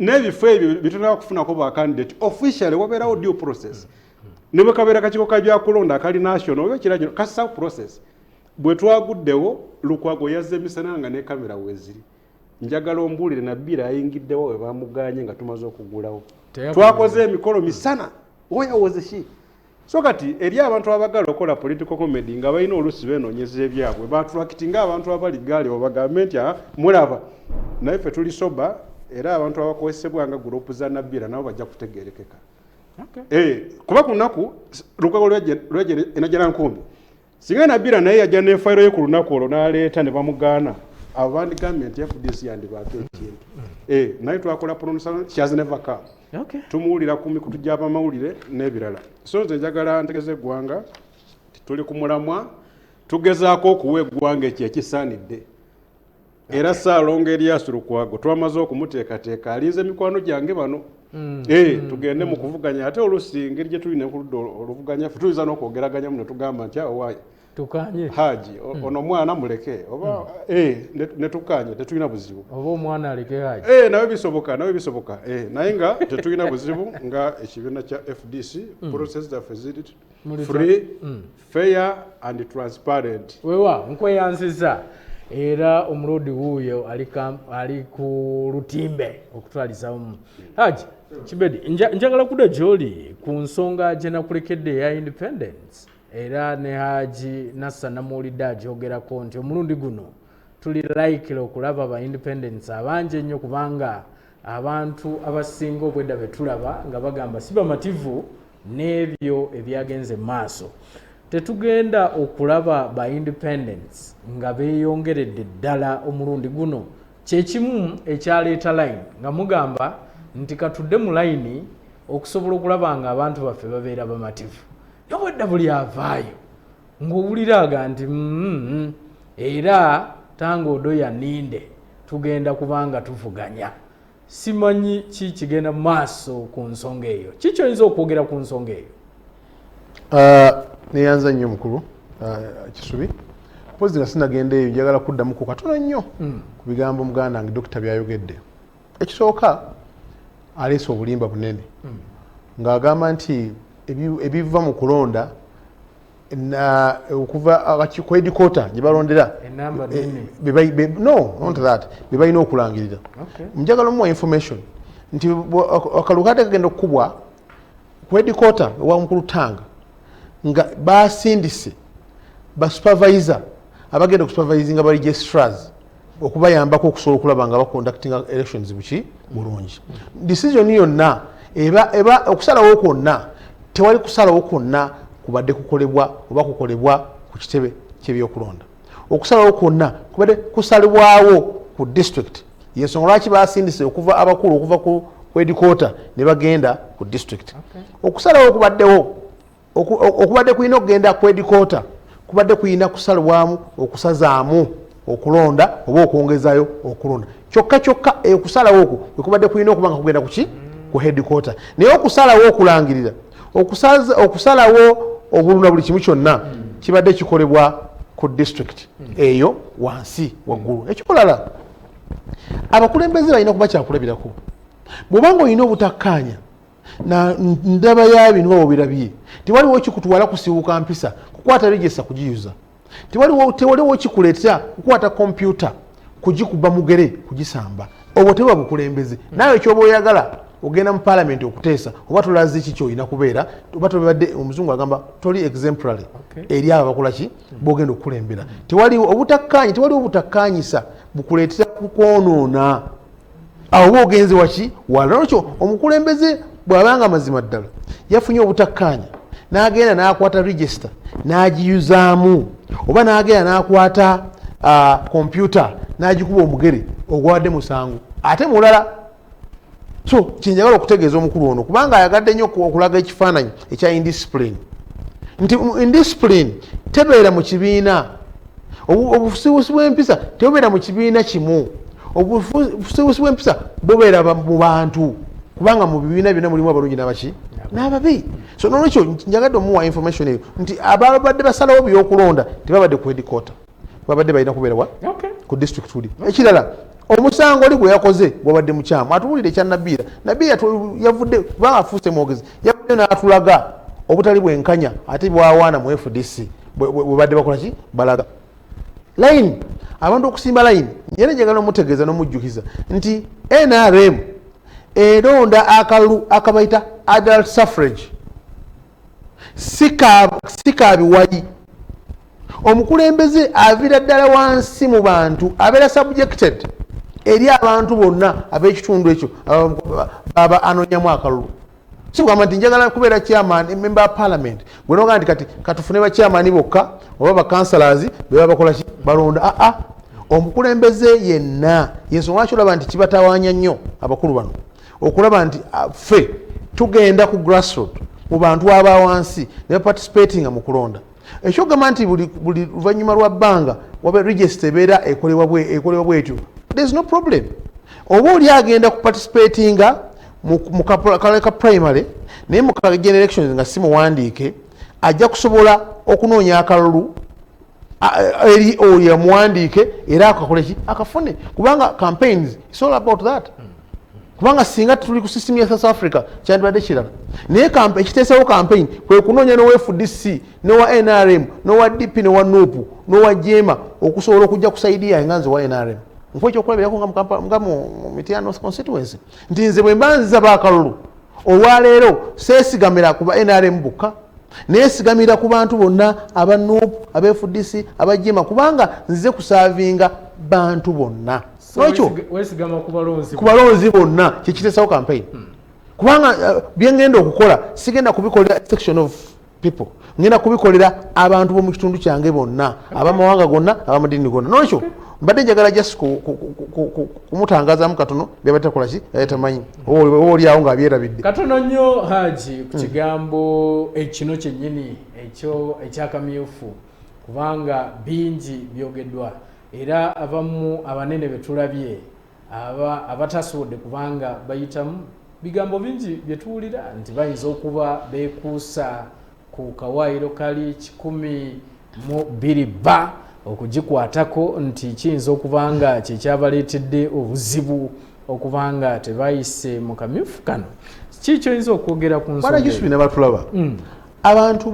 n'ebifo ebyo bitulina kufunako ba candidate officially wabeerawo due process ne bwe kabeera kakiiko ka byakulonda akali national oba ekira kino kasa process bwe twaguddewo Lukwago yazze emisana nga ne kamera weziri njagala ombuulire Nabiira ayingiddewo we bamuganye nga tumaze okuggulawo twakoze emikolo misana where was she so kati eri abantu abagala okola political comedy nga balina olusi beenoonyeza ebyabwe batulakitinga abantu abali gaali obagambe nti mulaba naye ffe tuli soba era abantu abakozesebwa nga gurupu za Nabiira nabo bajja kutegeerekeka kuba ku lunaku Lukwago lwejje enajjala nkumbi singa Nabiira naye yajja n'efayiro ye ku lunaku olwo n'aleeta ne bamugaana abandi gavumenti ya FDC yandibaako ekintu naye twakola pronunciation she has never come tumuwulira ku mikutu gy'abamawulire n'ebirala so nze njagala ntegeze eggwanga tuli ku mulamwa tugezaako okuwa eggwanga ekyo ekisaanidde era Ssaalongo Erias Lukwago twamaze okumuteekateeka alinze mikwano gyange bano tugende mu kuvuganya ate olusi ngeri gye tulina ku ludda oluvuganya ffe tuyinza n'okwogeraganya muno tugamba nti awaayi tukanye haji ono mwana muleke oba netukanye tetulina buzibu oba omwana aleke haji nawe bisoboka naye nga tetulina buzibu nga ekibiina kya FDC process zaffe ziri free fair and transparent wewa nkweyanziza era omulodi wuuyo ali ku lutimbe okutwalizamu haji Kibedi njagala kuda gy'oli ku nsonga gye nakulekedde eya independence era ne Haji Nassa Namuwulidde agyogerako nti omulundi guno tuli laikire okulaba ba independence abangi ennyo kubanga abantu abasinga obwedda be tulaba nga bagamba si bamativu n'ebyo ebyagenze maaso. Tetugenda okulaba ba independence nga beeyongeredde ddala omulundi guno kyekimu ekyaleeta line nga mugamba nti katudde mu line okusobola okulaba nga abantu baffe babeera bamativu. Nobwedda buli avaayo ng'owuliraga nti era tanga odoya ninde tugenda kubanga tuvuganya. Simanyi ki kigenda mu maaso ku nsonga eyo. Ki kyoyinza okwogera ku nsonga eyo? Neyanza nnyo mukulu Kisubi. Pozi nga sinagenda eyo njagala kuddamu ku katono nnyo ku bigambo muganda wange Dr. byayogedde. Ekisooka aleese obulimba bunene ng'agamba nti ebiva mu kulonda okuva ku headquarter gye balondera be balina okulangirira. Njagala omuwa information nti akalukade kagenda okukubwa ku headquarter ewa mukulu Tanga nga basindise basupervisor abagenda okusupervisinga ba registrars okubayambako okusobola okulaba nga baconductinga elections buki bulungi. Decision yonna eba okusalawo kwonna tewali kusalawo kwonna kubadde kukolebwa oba kukolebwa ku kitebe ky'ebyokulonda. Okusalawo kwonna kubadde kusalibwawo ku district. Yensonga lwaki basindise okuva abakulu okuva ku headquarter ne bagenda ku district. Okusalawo kubaddewo okubadde kulina okugenda ku headquarter kubadde kulina kusalibwamu okusazaamu okulonda oba okwongezayo okulonda. Kyokka okusalawo okwo kubadde kulina okuba nga kugenda kuki ku headquarter. Naye okusalawo okulangirira okusalawo obulunda buli kimu kyonna kibadde kikolebwa ku district eyo wansi waggulu. Ekikolala abakulembeze balina kuba kyakulabirako. Bw'obanga olina obutakkaanya na ndaba ya bino obirabye tewaliwo kikutwala kusibuka mpisa kukwata regista kugiyuza. Tewaliwo kikuleetera kukwata kompyuta kugikuba mugere kugisamba. Obwo tebuba bukulembeze. Nawe ekyoba oyagala ogenda mu parliament okuteesa oba tolazi ki kyolina kubeera oba tobadde omuzungu agamba toli exemplary eri abo bakola ki bogenda okukulembera. Tewaliwo obutakkaanyisa bukuleetera kukwonoona. Awo oba ogenze waki wala nakyo omukulembeze bw'abanga mazima ddala yafunye obutakkaanya n'agenda n'akwata register n'agiyuzaamu oba n'agenda n'akwata kompyuta n'agikuba omugere ogwadde musango ate mulala. So kyenjagala okutegeeza omukulu ono kubanga ayagadde nnyo okulaga ekifaananyi ekya indiscipline nti indiscipline tebeera mu kibiina. Obufusibusi bw'empisa tebubeera mu kibiina kimu. Obufusibusi bw'empisa bubeera mu bantu kubanga mu bibiina byonna mulimu abalungi n'abaki n'ababi. So nolwekyo njagadde omuwa information eyo nti ababadde basalawo byokulonda tebabadde ku headquarter babadde balina kubeera ku district tuli. Ekirala omusango oli gwe yakoze gwabadde mukyamu atuwulire ekya Nabiira yavudde kubanga afuuse mwogezi yavudde n'atulaga obutali bwenkanya ate bwawaana mu FDC bwebadde bakola ki balaga line abantu okusimba line. Yera njagala omutegeeza n'omujjukiza nti NRM eronda akalulu akabayita adult suffrage sikaabiwayi. Omukulembeze avira ddala wansi mu bantu abeera subjected eri abantu bonna ab'ekitundu ekyo aba anonyamu akalulu. Si kugamba nti njagala kubeera chairman member of parliament gwe noga nti kati katufune ba chairman bokka oba ba councillors beba bakola ki balonda. Omukulembeze yenna yensonga lwaki olaba nti kibatawaanya nnyo abakulu bano okulaba nti ffe tugenda ku grassroot mu bantu abawansi ne participating mu kulonda. Ekyogamba nti buli luvannyuma lwa bbanga waba register ebeera ekolebwa bwetyo there is no problem. Oba oli agenda ku participatinga mu ka primary naye mu ka general elections nga si muwandiike ajja kusobola okunoonya akalulu eri oyo yamuwandiike era akakoleki akafune kubanga campaigns it's all about that kubanga singa tuli ku system ya South Africa kyandibadde kirala naye ekiteesawo campaign kwe kunoonya n'owa FDC n'owa NRM n'owa DP n'owa NUP n'owa JEMA okusobola okujja kusaidia enganzi wa NRM nkwe ekyokulabirako nga mu Mityana North constituency nti nze bwe mba nziza baakalulu olwaleero seesigamira ku ba NRM bukka neesigamira ku bantu bonna aba NUP aba FDC aba JEMA kubanga nzize kusaavinga bantu bonna Nocho wesigama ku balonzi bonna kyekiteesawo campaign kubanga byengenda okukola sigenda kubikolera section of people ngenda kubikolera abantu b'omu kitundu kyange bonna abamawanga gonna abamadini gonna nocho mbadde njagala just kumutangazaamu katono byabatakola ki yatamanyi oli awo ng'abyerabidde katono nnyo Haji ku kigambo ekino kyennyini ekyo ekyakamyufu kubanga bingi byogeddwa era abamu abanene betulabye abatasobodde kubanga bayitamu bigambo bingi byetuwulira nti bayinza okuba beekuusa ku kawaayiro kali 120 okugikwatako nti kiyinza okubanga kyekyabaleetedde obuzibu okubanga tebayise mu kamyufu kano kikyo oyinza okwogera ku nsonga nabatulaba abantu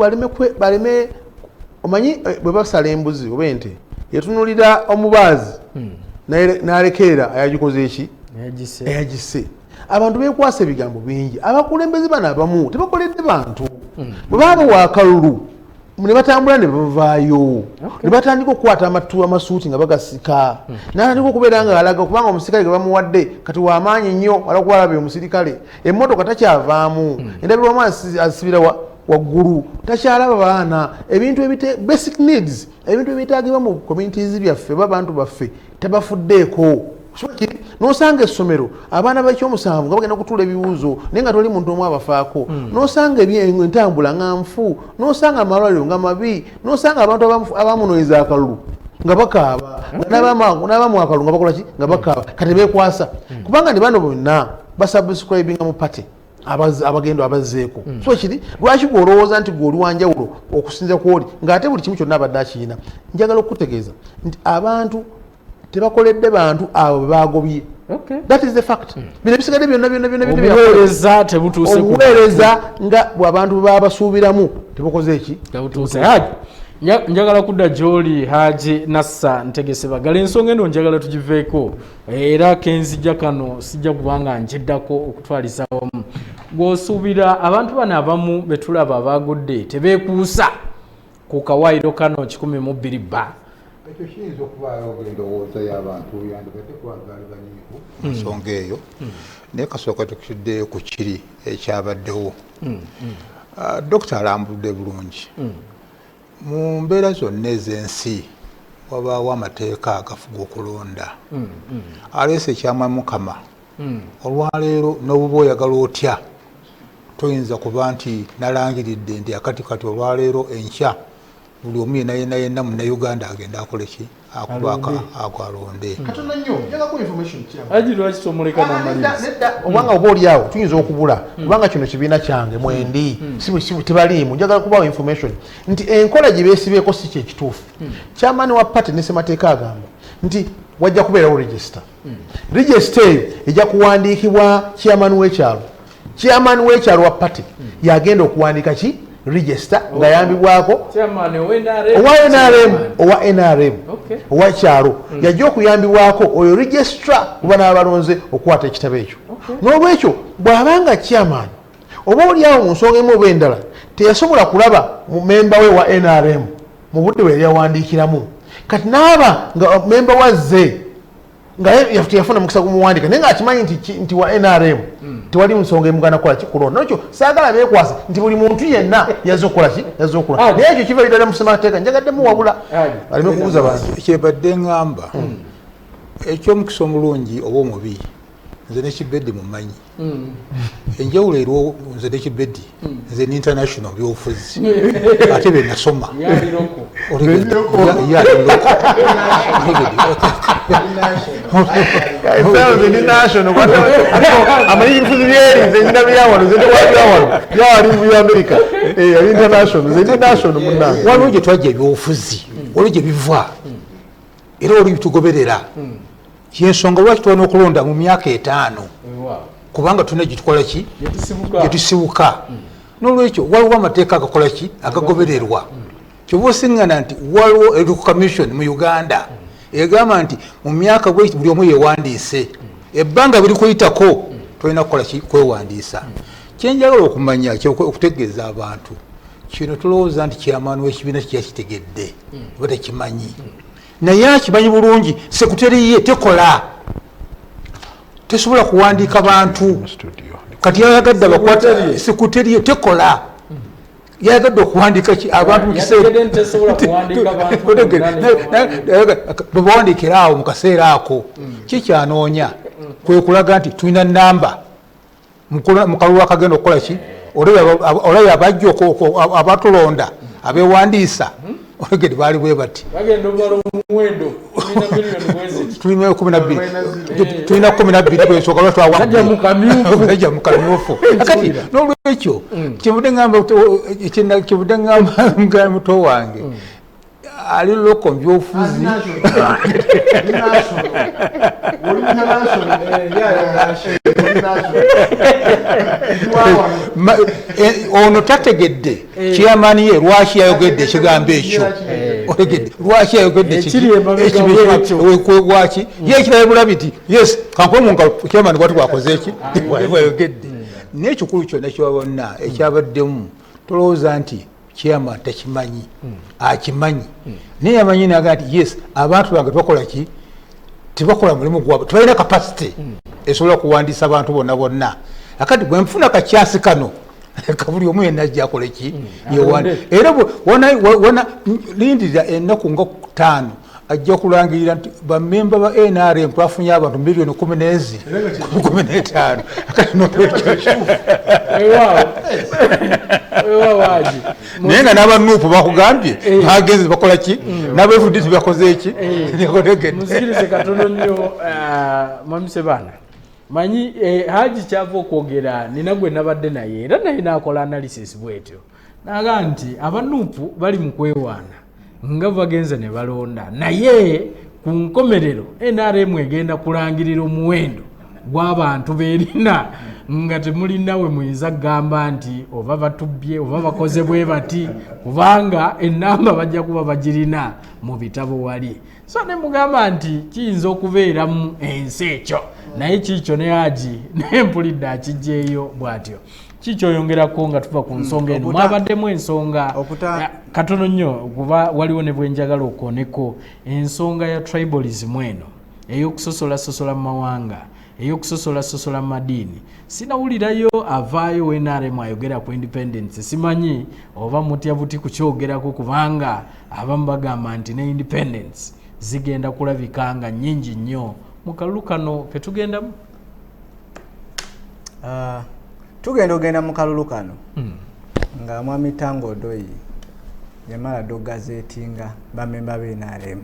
baleme omanyi bwe basala embuzi oba ente yetunulira omubaazi n'alekerera ayagikoze eki eyagise abantu beekwasa ebigambo bingi abakulembeze bano abamu tebakoledde bantu bwe baba waakalulu ne batambula ne bavaayo ne batandika okukwata amasuuti nga bagasika n'atandika okubeera nga alaga kubanga omusirikale ge bamuwadde kati w'amaanyi nnyo alakuwalabye omusirikale emmotoka takyavaamu endabirwamu asibira waggulu takyalaba baana ebintu basic needs ebintu ebyeetaagibwa mu communities byaffe bantu baffe tabafuddeeko n'osanga essomero abaana b'ekyomusanvu nga bagenda kutuula ebibuuzo naye nga toli muntu omu abafaako n'osanga entambula nga nfu n'osanga amalwaliro nga mabi n'osanga abantu abamunoonyeza akalulu nga bakaaba n'abamu akalulu nga bakola ki nga bakaaba kati beekwasa kubanga ne bano bonna basubscribinga mu party abagendo abazzeeko so kiri lwaki gwolowooza nti gwoli wanjawulo okusinza kwoli ng'ate buli kimu kyonna abadde akiyina njagala okutegeeza nti abantu tebakoledde bantu abo bagobye that is the fact bino bisigadde byonna tebutuuse obuweereza nga bwabantu babasuubiramu tebukoze eki tebutuuse njagala kudda gy'oli Haji Nassa Ntegesebagala ensonga eno njagala tugiveeko era kenzijja kano sijja kubanga njeddako okutwaliza wamu gw'osuubira abantu bano abamu betulaba abagudde tebeekuusa ku kawaayiro kano 120 ekyo kiyinza okubaayo endowooza y'abantu yandibadde kwagaali banyiivu ensonga eyo naye kasooka tukituddeyo ku kiri ekyabaddewo dokita alambudde bulungi mu mbeera zonna ez'ensi wabaawo amateeka agafuga okulonda aleese ekyama mukama olwaleero n'obuba oyagala otya toyinza kuba nti nalangiridde nti akati kati olwaleero enkya buli omu yenna munnauganda agenda akole ki akubaka akwalonde obanga oba oliawo tuyinza okubula kubanga kino kibiina kyange mwendi tebaliimu njagala kubawo information nti enkola gye beesibyeko si kyekituufu kyamaani wa party ne ssemateeka agamba nti wajja kubeerawo register eyo ejja kuwandiikibwa kyamaani w'ekyalo wa party yagenda okuwandiika ki register nga yambibwako owa NRM owa kyalo yajja okuyambibwako oyo registra kuba n'abalonze okukwata ekitabo ekyo n'olwekyo bw'abanga chairman oba oliawo mu nsonga emu oba endala teyasobola kulaba mu memba we wa NRM mu budde bwe yali awandiikiramu kati n'aba nga memba wazze nga yafuna mukisa kumuwandika naye ng'akimanyi nti wa NRM tewali nsonga emugana kukola kikulonda nakyo saagala beekwasa nti buli muntu yenna yazze okukola ki yazze okukola naye ekyo kiva ddala mu ssemateeka njagaddemu wabula aleme kubuuza bantu kyebadde ŋŋamba ekyomukisa omulungi oba omubi nze ne Kibeddi mumanyi enjawulo eriwo nze ne Kibeddi nze ne international byobufuzi ate be nasoma amanyi ebifuzi byeri nze nyina byawano nze tewabyawano byawali mu America ali international nze ndi national munnange waliwo gye twajja ebyobufuzi olwo gye biva era oli bitugoberera yensonga lwaki tulina okulonda mu myaka 5 kubanga tulina gyetukola ki gyetusibuka n'olwekyo waliwo amateeka agakola ki agagobererwa kyoba osiŋŋana nti waliwo electoral commission mu Uganda egamba nti mu myaka buli omu yewandiise ebbanga biri kuyitako tulina kukola ki kwewandiisa kyenjagala okumanya okutegeeza abantu kino tulowooza nti kyamaani w'ekibiina kyakitegedde oba tekimanyi naye akimanyi bulungi sekuteriye tekola tesobola kuwandiika bantu kati yayagadde abakwata sekuteriye tekola yayagadde okuwandiika abantu mukiseerabebawandiikira awo mu kaseera ako kikyanoonya kwe kulaga nti tulina namba mu kalulu akagenda okukola ki olabye abajja abatulonda abewandiisa olagedi baali bwe bati tulina 12 tulina 12 kwesooka lwatwajja mu kamyufu kati n'olwekyo kyevudde ngamba mugala muto wange ali loko mbyofuzi ono tategedde kyamaani ye lwaki yayogedde ekigambo ekyo lwaki yayogedde ekiwaki ye ekirabe bulabi nti yes kankuba mu ngalo kyamaani bwati bwakoze eki wayogedde n'ekikulu kyonna kyabonna ekyabaddemu tolowooza nti kyama takimanyi akimanyi naye yamanyi naga nti yes abantu bange tebakola ki tebakola mulimu gwabwe tebalina kapasite esobola okuwandiisa abantu bonna bonna akati bwe nfuna kakyasi kano kabuli omu yenna ajja akole ki era wona lindirira ennaku nga 5 ajja kulangirira nti bamemba ba NRM twafunye abantu milioni 15 akati naye nga n'abanuupu bakugambye bagenzi bakola ki n'abeefudisi bakoze eki musikirize katono nnyo Mwami Sebaana manyi Haji kyava okwogera nina gwe nabadde naye era naye n'akola analysis bwetyo naga nti abanuupu bali mu kwewaana nga bagenze ne balonda naye ku nkomerero NRM egenda kulangirira omuwendo gw'abantu berina nga temulinawe muyinza kugamba nti oba batubbye oba bakoze bwe bati kubanga enamba bajja kuba bagirina mu bitabo wali so ne mugamba nti kiyinza okubeera mu ensi ekyo naye kiikyo ne Haji nempulidde akijjeeyo bw'atyo kikyoyongerako nga tuva ku nsonga eno mwabaddemu ensonga katono nnyo kuba waliwo ne bwenjagala okwoneko ensonga ya tribalism eno ey'okusosola mu mawanga ey'okusosola mu madiini sinawulirayo avaayo we NRM ayogera ku independence simanyi oba mutya buti kukyogerako kubanga abamu bagamba nti ne independence zigenda kulabika nga nnyingi nnyo mu kalulu kano ketugendamu tugenda ogenda mu kalulu kano nga Mwami Tango Odoyi yamala ddo gazeetinga bamemba be NRM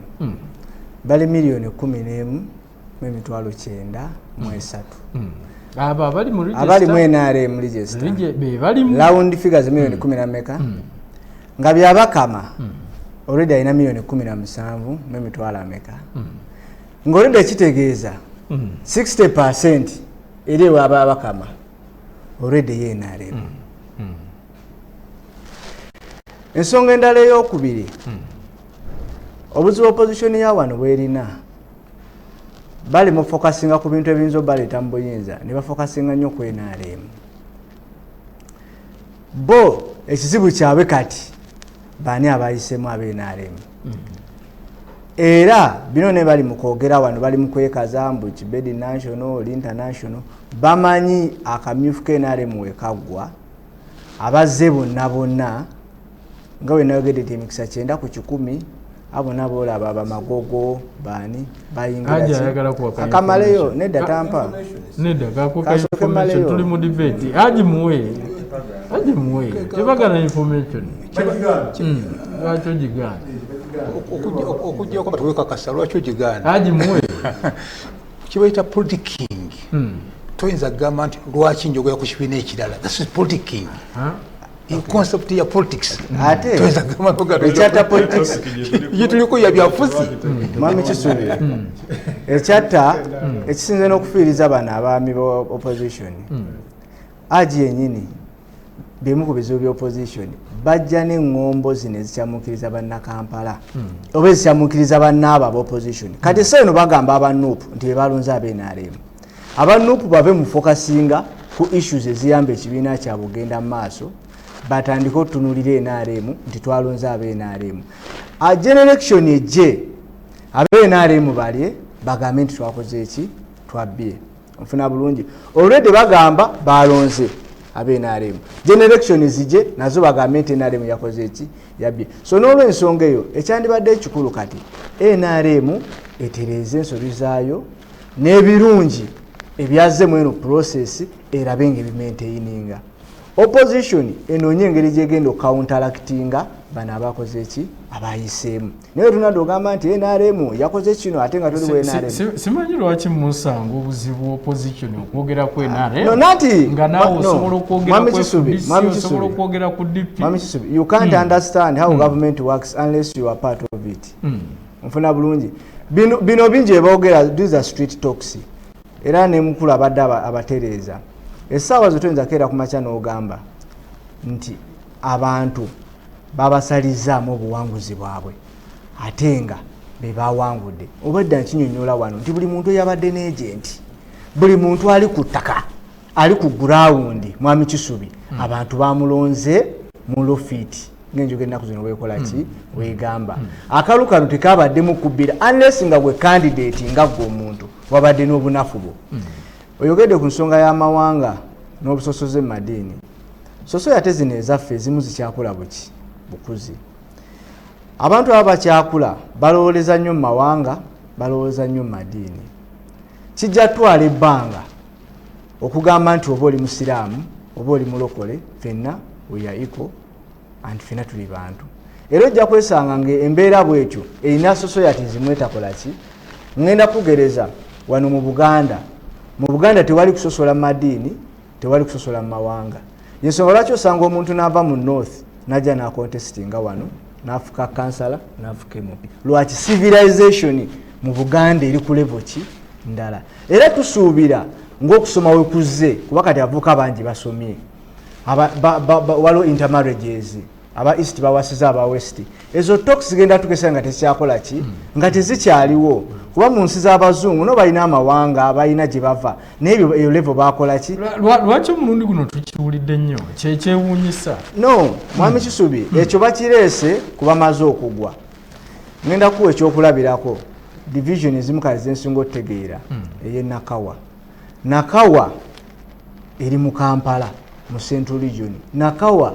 bali milioni 11,903 abali mu NRM register round figures milioni 10 na meka nga byabakama already alina milioni 17,000 meka ng'olidde kitegeeza 60% eri wababakama already ye NRM ensonga endala ey'okubiri obuzibu opposition ya wano bwerina bali mu focusinga ku bintu ebiyinza obaleeta mu buyinza ne bafocusinga nnyo ku NRM bo ekizibu kyabwe kati baani abayisemu abe NRM era bino ne bali mu kwogera wano bali mu kwekaza mbu Kibedi national international bamanyi akamyufu ke NRM wekaggwa abazze bonna nga we nayogedde nti emikisa 9 ku 10 abo nabo olaba abamagogo baani bayingira akamaleyo nedda tampa nedda kakuka information tuli mu debate Haji muwe tebagana information lwaki ogigana okujjako batuwekakasa lwaki ogigana Haji muwe kibayita politicking toyinza kugamba nti lwaki njogera ku kibiina ekirala this is politicking in concept ya politics ate ekyata politics yituliko ya byafuzi mwami Kisubi ekyata ekisinze n'okufiiriza bano abaami ba opposition aji yenyini bimu ku bizibu bya opposition bajja n'eŋŋombo zino ezikyamukiriza bannakampala oba ezikyamukiriza bannaabo aba opposition kati seeno bagamba abanuupu nti bebalonze ab'NRM abanuupu bave mu fokasinga ku issues eziyamba ekibiina kyabwe ogenda mu maaso batandika otunuulira NRM nti twalonze ab'NRM generation ejje ab'NRM balye bagambe nti twakoze eki twabbye nfuna bulungi already bagamba balonze ab'NRM generation zijje nazo bagambe nti NRM yakoze eki yabbye so n'olw'ensonga eyo ekyandibadde ekikulu kati NRM etereeze ensobi zaayo n'ebirungi ebyazzemu eno process erabe ng'ebimaintaininga opposition enoonye engeri gyegenda okucounteractinga bano abakoze eki abayiseemu naye tunadde ogamba nti NRM yakoze kino ate nga tuli NRM simanyi lwaki musanga obuzibu opposition okwogera ku NRM no nati nga nawe osobola okwogera ku DP Mami Kisubi you can't understand how government works unless you are part of it nfuna bulungi bino bingi ebogera these are street talks era ne mukulu abadde abatereeza essaawa zo toyinza keera ku makya n'ogamba nti abantu babasalizaamu obuwanguzi bwabwe ate nga be bawangudde obadda nkinyonnyola wano nti buli muntu yabadde n'egenti buli muntu ali ku ttaka ali ku gurawundi mwami Kisubi abantu bamulonze mu lofiiti ng'enjoga ennaku zino weekola ki weegamba akalu kano tekabadde kubbira unless nga gwe candidate nga gwe omuntu wabadde n'obunafu bwo oyogedde ku nsonga y'amawanga n'obusosoze mu madiini soso yate zino ezaffe ezimu zikyakula buki bukuzi abantu aba bakyakula balowooleza nnyo mu mawanga balowooza nnyo mu madiini kijja twala ebbanga okugamba nti oba oli musiraamu oba oli mulokole fenna we are equal and fenna tuli bantu era ojja kwesanga ng'embeera bwetyo erina soso yate zimu etakola ki ngenda kugereza wano mu Buganda tewali kusosola mu madiini tewali kusosola mu mawanga yensonga lwaki osanga omuntu n'ava mu north najja n'akontestinga wano n'afuka kansala n'afuka MP lwaki civilization mu Buganda eri ku level ki ndala era tusuubira ng'okusoma we kuzze kuba kati avuka bangi basomye waliwo intermarriages aba east bawasiza aba west ezo talks zigenda tukesa nga tekyakola ki nga tezikyaliwo kuba mu nsi z'abazungu no balina amawanga balina gye bava n'ebyo eyo level bakola ki lwaki omulundi guno tukiwulidde nnyo kyekyewuunyisa no mwami Kisubi ekyo bakireese kuba maze okugwa ngenda kuwa ekyokulabirako division ezimu kale zensinga otegeera Nakawa eri mu Kampala mu Central Region Nakawa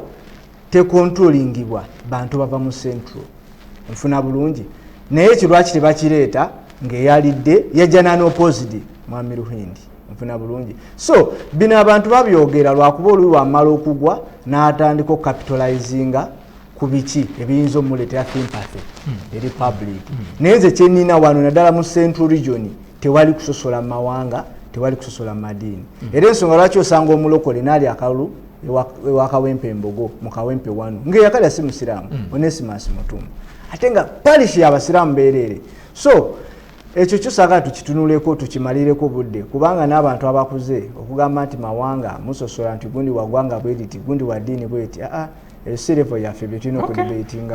tekontrolingibwa bantu bava mu Central nfuna bulungi naye ekirwaki tebakireeta ng'eyalidde yajja n'opposite mwami Ruhindi nfuna bulungi so bino abantu babyogera lwakuba oluwi wamala okugwa n'atandika okukapitalizinga ku biki ebiyinza omuleetera sympathy eri public naye nze kyenina wano naddala mu Central Region tewali kusosola mu mawanga tewali kusosola mu madiini era ensonga lwaki osanga omulokole n'ali akalu ewa Kawempe Embogo mu Kawempe wano ng'eyakalya si musiraamu Onesimus Mutumu ate nga parish y'abasiraamu beerere so ekyo kyosaaga tukitunuleko tukimalireko budde kubanga n'abantu abakuze okugamba nti mawanga musosola nti gundi wa ggwanga bweriti gundi wa ddiini bweriti esirevo yaffe bye tulina okudebatinga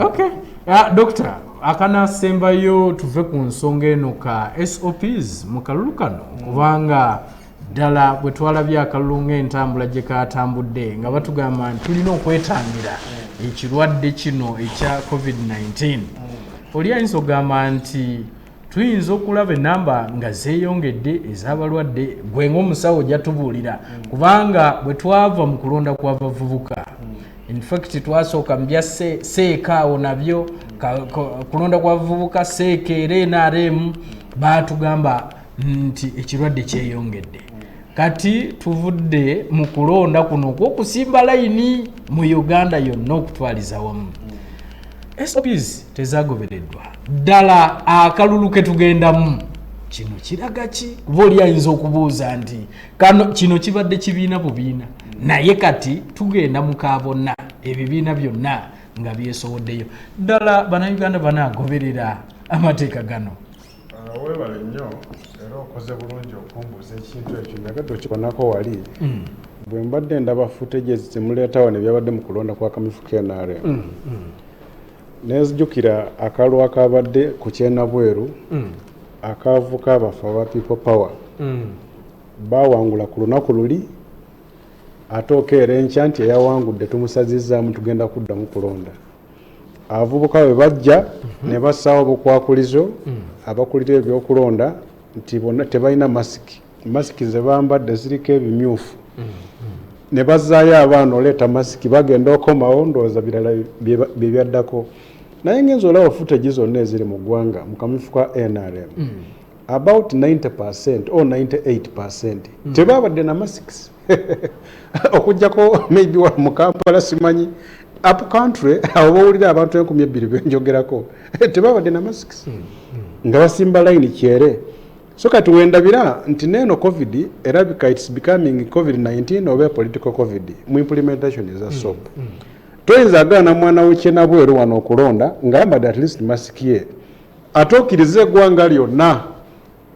Dr. akanasembayo tuve ku nsonga eno ka SOPs mu kalulu kano kubanga ddala bwe twalabye akalulu ng'entambula gye katambudde nga batugamba nti tulina okwetangira ekirwadde kino ekya COVID-19 oli ayinza okugamba nti tuyinza okulaba enamba nga zeeyongedde ez'abalwadde gwe ng'omusawo ojja tubuulira kubanga bwe twava mu kulonda kw'abavubuka in fact twasooka mu bya seekaawo nabyo kulonda kw'abavubuka seekeera NRM baatugamba nti ekirwadde kyeyongedde kati tuvudde mu kulonda kuno okwokusimba layini mu Uganda yonna okutwaliza wamu SOPs tezagobereddwa ddala akalulu ke tugendamu kino kiraga ki kuba oli ayinza okubuuza nti kino kibadde kibiina bubiina naye kati tugenda mu kaabonna ebibiina byonna nga byesowoddeyo ddala bannayuganda banaagoberera amateeka gano. Weebale nnyo era okoze bulungi okumbuuza ekintu ekyo nagadde okikonako wali bwe mbadde ndaba footage zemuleetawo ne byabadde mu kulonda kwa Kamifu KNRM nezijjukira akalwa akabadde ku Kyenabweru akaavuka abafu aba People Power baawangula ku lunaku luli ate okeera enkya nti eyawangudde tumusazizaamu tugenda kuddamu kulonda. Abavubuka bwe bajja ne bassaawo obukwakulizo abakulira ebyokulonda nti bonna tebalina masiki ze bambadde ziriko ebimyufu ne bazzaayo abaana oleeta masiki bagenda okomawo ndowooza birala bye byaddako. Naye ngenza olaba footage zonna eziri mu ggwanga mu Kamifu ka NRM about 90% or 98% tebabadde na masks okujjako maybe wa mu Kampala simanyi up country abo bawulira abantu 2,000 benjogerako tebabadde na masks nga basimba line kyere. So kati wendabira nti neno COVID erabika it's becoming COVID-19 oba political COVID mu implementation is a soap. Toyinza agaana mwana w'Ekyenabweru wano okulonda ngayambadde at least mask ye atookirize eggwanga lyonna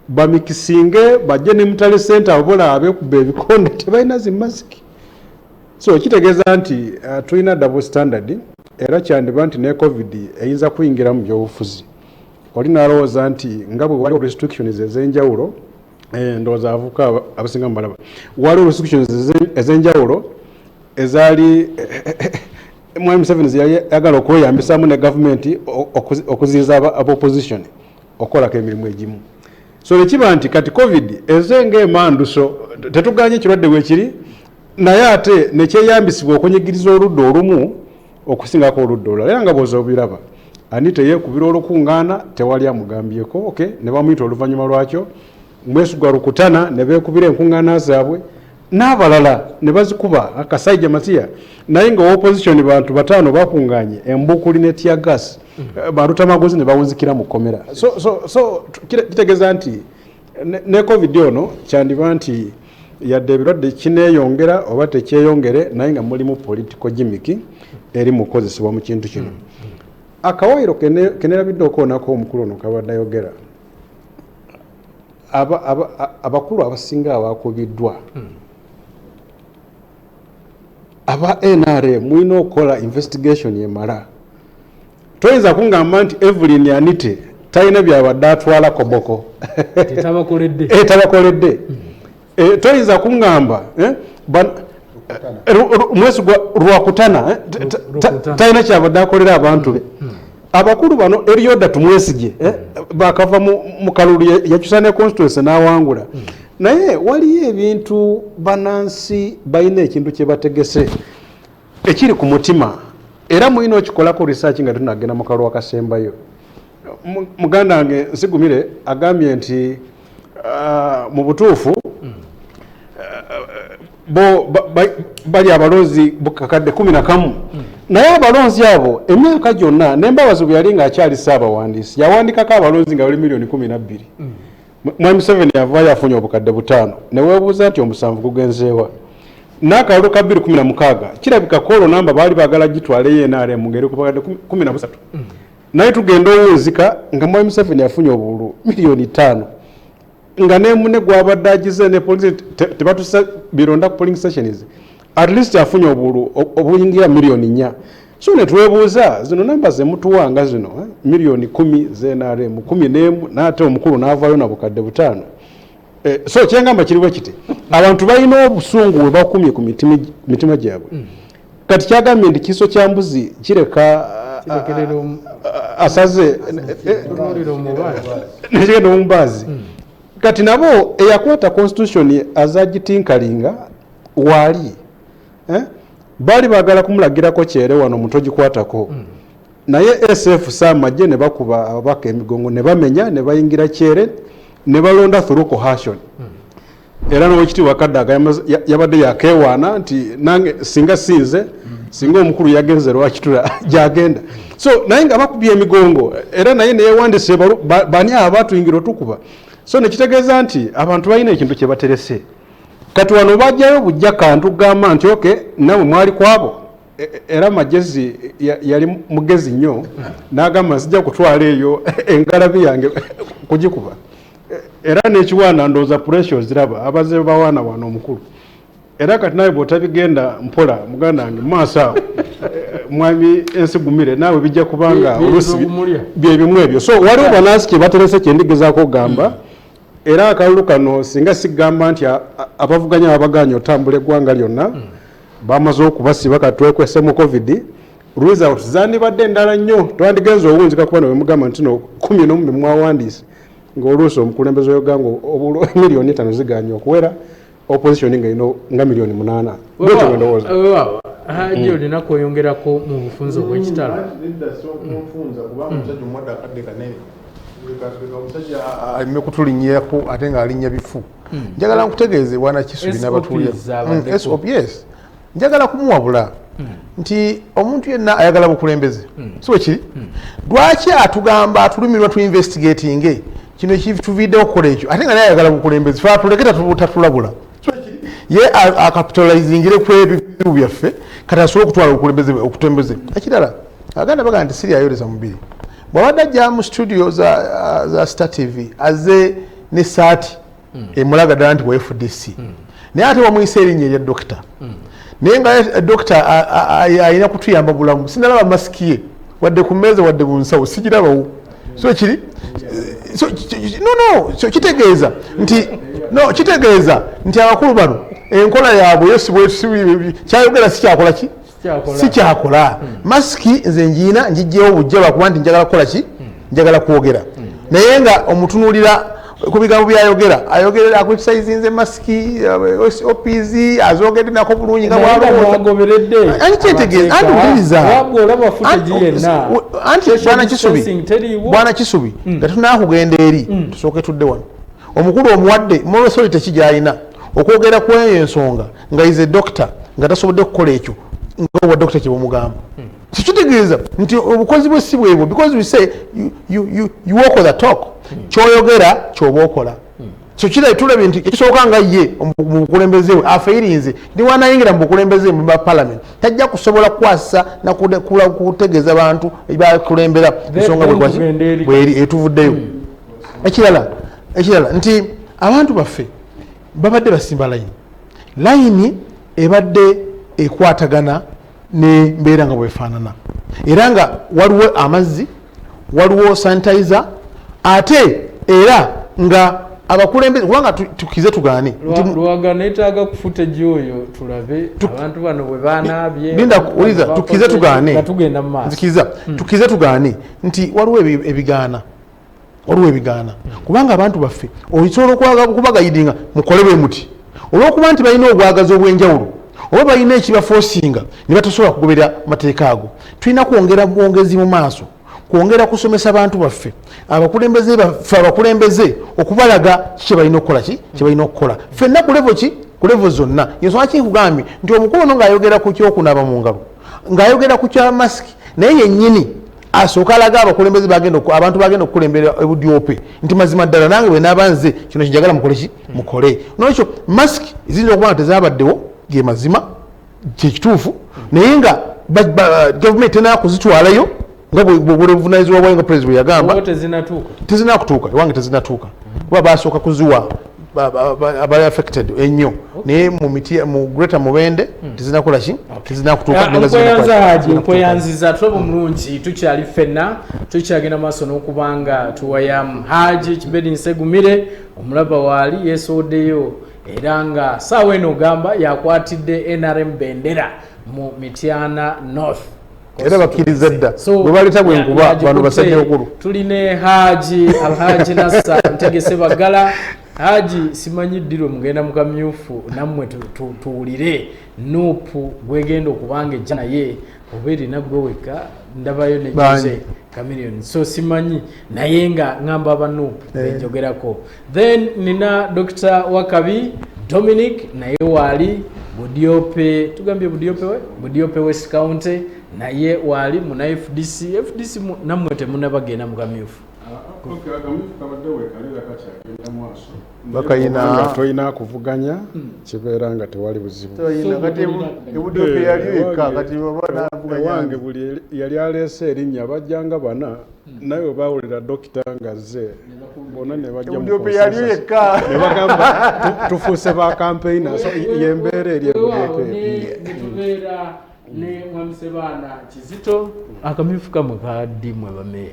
bamikisinge bajje ne Mutale Center abola abekuba ebikonde tebalina zi mask. So kitegeeza nti tulina double standard era kyandiba nti ne COVID eyinza kuyingira mu byobufuzi. Oli nalowooza nti nga bwe waliwo restrictions ez'enjawulo ndowooza avuka abasinga mu balaba waliwo restrictions ez'enjawulo ezaali Mwami Museveni yagala okweyambisaamu ne gavumenti okuziyiza ab'opposition okolako emirimu egimu. So nekiba nti kati COVID ezenga emanduso tetuganye ekirwadde weekiri naye ate nekyeyambisibwa okunyigiriza oludda olumu okusingako oludda olulala era nga bwoza obiraba ani teyeekubira olukuŋŋaana tewali amugambyeko okay ne bamuyita oluvannyuma lwakyo Mwesigwa Rukutana ne beekubira enkuŋŋaana zaabwe n'abalala ne bazikuba akasaija matiya naye nga opposition bantu bataano bakuŋŋaanye embukuli ne tear gas balutamagozi ne bawunzikira mu kkomera. So kitegeeza nti ne COVID ono kyandiba nti yadde ebirwadde kineeyongera oba tekyeyongere naye nga mulimu political gimmick eri mu kukozesebwa mu kintu kino. Akawairo kenerabidde okwonako omukulu ono kabadde ayogera abakulu abasinga abakubiddwa aba NRM mulina okukola investigation yemala. Toyinza kungamba nti Evelyn Anite talina byabadde atwala koboko tabakoledde. Toyinza kungamba Mwesigwa Rwakutana talina kyabadde akolera abantu be. Abakulu bano Erioda tumwesige bakava mu kalulu yakyusa ne constituency n'awangula. Naye waliyo ebintu banansi balina ekintu kye bategese ekiri ku mutima era mulina okikolako research nga tunagenda mu kalulu akasembayo. Muganda wange Nsigumire agambye nti mu butuufu bali abalonzi bukakadde 11 naye abalonzi abo emyaka gyonna n'embabazi bwe yali ng'akyali Ssaabawandiisi yawandikako abalonzi nga bali 12,000,000. Mwami Museveni yavaayo yafunye obukadde 5 ne weebuuza nti omusanvu gugenzeewa n'akalulu ka 2016 kirabika kolo namba baali baagala gitwaleyo NRM ngeri ku bakadde 13 naye tugenda owunzika nga Mwami Museveni yafunye obululu 5,000,000 nga nemune gwabadde agize ne police tebatusa bironda ku polling stations at least afunye obululu obuyingira 4,000,000. So ne twebuuza zino namba zemutuwanga zino milioni 10 z'NRM 11 n'ate omukulu n'avaayo na bukadde 5. So kyengamba kiriwe kiti abantu balina obusungu bwe bakumye ku mitima gyabwe. Kati kyagambye nti kiso kya mbuzi kireka asaze nekigenda omubaazi. Kati nabo eyakwata constitution azagitinkalinga wali bali bagala kumulagirako kyere wano mutogikwatako naye SF samajje ne bakuba ababaka emigongo ne bamenya ne bayingira kyere ne balonda through coercion. Era n'okiti wakaddaga yabadde yakewaana nti nange singa sinze singa omukulu yagenze lwakitula gyagenda. So naye nga bakubye emigongo era naye neyewandise bani abatuyingira otukuba. So nekitegeeza nti abantu balina ekintu kye baterese. Kati wano bajjayo bujja kantu gamba nti okay nawe mwali kwabo era magezi yali mugezi nnyo n'agamba nzija kutwala eyo engalabi yange kugikuba era n'ekiwaana ndowooza pressure ziraba abaze bawaana wano omukulu era kati nawe bw'otabigenda mpola muganda wange maaso awo mwami ensigumire naawe bijja kubanga olusi bye bimu ebyo so waliwo banaasi kye baterese kye ndigezaako okugamba era akalulu kano singa sigamba nti abavuganya babaganya otambula eggwanga lyonna bamaze okubasiba katwekwese mu covid result zandibadde endala nnyo twandigenza owunzika kuba newemugamba nti no 11 mwawandiise ng'oluusi omukulembeze w'eggwanga miliyoni 5 ziganya okuwera opposition nga ino nga miliyoni 8 haji olina kweyongerako mu bufunzo bw'ekitalo alime kutulinyirako ate nga alinnya bifu njagala nkutegeeze wana Kisubi n'abatuulira yes njagala kumuwabula nti omuntu yenna ayagala bukulembeze so kiri lwaki atugamba atulumirwa tu investigating kino ekituviidewo okukola ekyo ate nga naye ayagala bukulembeze fe atuleketa tatulabula ye acapitalizingire ku ebizibu byaffe kati asobole okutwala okutembeze ekirala aganda bagaa nti siri ayoleza mubiri bwabadde ajja mu studio za Star TV aze ne saati emulaga ddala nti wa FDC naye ate wamuyisa erinnya erya dokita naye nga dokita alina kutuyamba bulamu sinalaba masiki ye wadde ku mmeeza wadde ku nsawo sigirabawo so kiri so kitegeeza nti abakulu bano enkola yaabwe kyayogera sikyakola ki sikyakola masiki nze njiina njijjewo bujja bakuba nti njagala kukola ki njagala kwogera naye nga omutunuulira ku bigambo byayogera ayogerera akuexercisinze masiki OPZ azogedde nako bulungi nga bwalowooza antiwuliriza anti bwana Kisubi nga tunakugenda eri tusooke tudde wano omukulu omuwadde moral authority tekijayina okwogera ku eyo ensonga nga ize doctor nga tasobodde kukola ekyo nga owa doctor kyebamugamba kikitegeeza nti obukozi bwe si bwebwo because we say you walk the talk kyoyogera kyoba okola so kirayi tulabye nti ekisooka nga ye mu bukulembeze we afeirinze ndi wanayingira mu bukulembeze mu parliament tajja kusobola kukwasa nakutegeeza bantu bakulembera ensonga bweri etuvuddeyo ekirala nti abantu baffe babadde basimba layini ebadde ekwatagana nembeera nga bwefaanana era nga waliwo amazzi waliwo sanitizer ate era nga abakulembeze kubanga tukize tugaane lwagana etaaga kufuta gyoyo tulabe abantu bano bwe banaabye linda uliza tukize tugaane tugenda mu maaso nzikiza tukize tugaane nti waliwo ebigaana kubanga abantu baffe osobola okubagayidinga mukole bwe muti olw'okuba nti balina obwagazi obw'enjawulo oba balina ekibafoosinga ne batasobola kugoberera mateeka ago tulina kwongera bwongezi mu maaso kwongera kusomesa abantu baffe abakulembeze baffe abakulembeze okubalaga kiki balina okukola kibalina okukola ffenna ku levo zonna yensonga kinkugambye nti omukulu ono ng'ayogera ku kyokunaaba mu ngalo ng'ayogera ku kya masiki naye yennyini asooka alaga abakulembeze abantu bagenda okukulembera ebudyope nti mazima ddala nange bwe naaba nze kino kinjagala mukole nolwekyo masiki ziyinza okuba nga tezabaddewo ge mazima kyekituufu naye nga gavumenti tenakuzitwalayo nga bwebuvunanyizibwa bwayo nga pulezidenti bwe yagamba tezinakutuuka ewange tezinatuuka kuba basooka kuziwa abali affected ennyo naye mu Greater Mubende tezinakola ki tezinakutuuka nkweyanziza tulaba omulungi tukyali ffenna tukyagenda maaso n'okubanga tuwayamu Haji Kibedi Nsegumire omulaba waali yeesowoddeyo era nga saawa eno ogamba yakwatidde NRM bendera mu Mityana North era bakkiriza dda bwe baleta bwenkuba bano basajja okulu tuline Alhaji Nassa Ntegese Bagala Haji simanyi ddiro mugenda mu kamyufu nammwe tuwulire nuupu gwegenda okubanga ejja naye oba erina gwe weka ndabayo nejuze Chameleon so simanyi naye nga ngamba abanuupu benjogerako then nina Dr. Wakabi Dominic naye waali Budyope tugambye Budyope West County naye waali muna FDC nammwe temunabagenda mu kamyufu toyina kuvuganya kibeera nga tewali buzibu ewange buli yali aleese erinnya bajjanga bana naye webawulira dokita nga zze bonna ne bajja nebagamba tufuuse ba campaigna yembeera eri netubeera ne Mwamusebaana Kizito akamyufu kamwe kadimwe bameya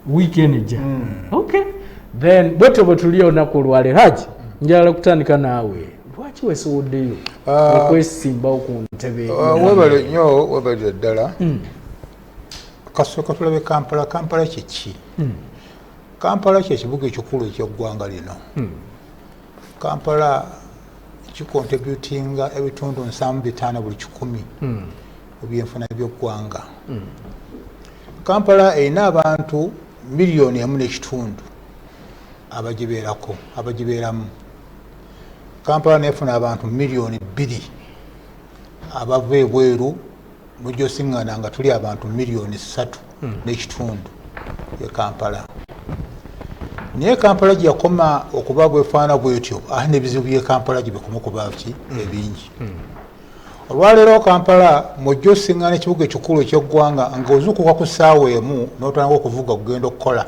weekend ejja okay then bwetyo bwe tuli olunaku olwaleero Haji njagala kutandika naawe lwaki weesowoddeyo okwesimbawo ku ntebe webale nnyo webalira ddala kasooka tulabe Kampala kyeki Kampala kyekibuga ekikulu ekyeggwanga lino Kampala kikontributinga ebitundu 75 buli 10 ebyenfuna by'eggwanga Kampala erina abantu miliyoni 1.5 abagibeeramu Kampala nefuna abantu miliyoni 2 abava ebweru mujosiŋŋana nga tuli abantu miliyoni 3.5 e Kampala naye Kampala gyeyakoma okuba bwefaana bwetyo ate n'ebizibu bye Kampala gye bikoma okuba ki ebingi olwaleero Kampala mujja osiŋŋana ekibuga ekikulu ekyeggwanga ng'ozuukuka ku ssaawa emu n'otandika okuvuga kugenda okukola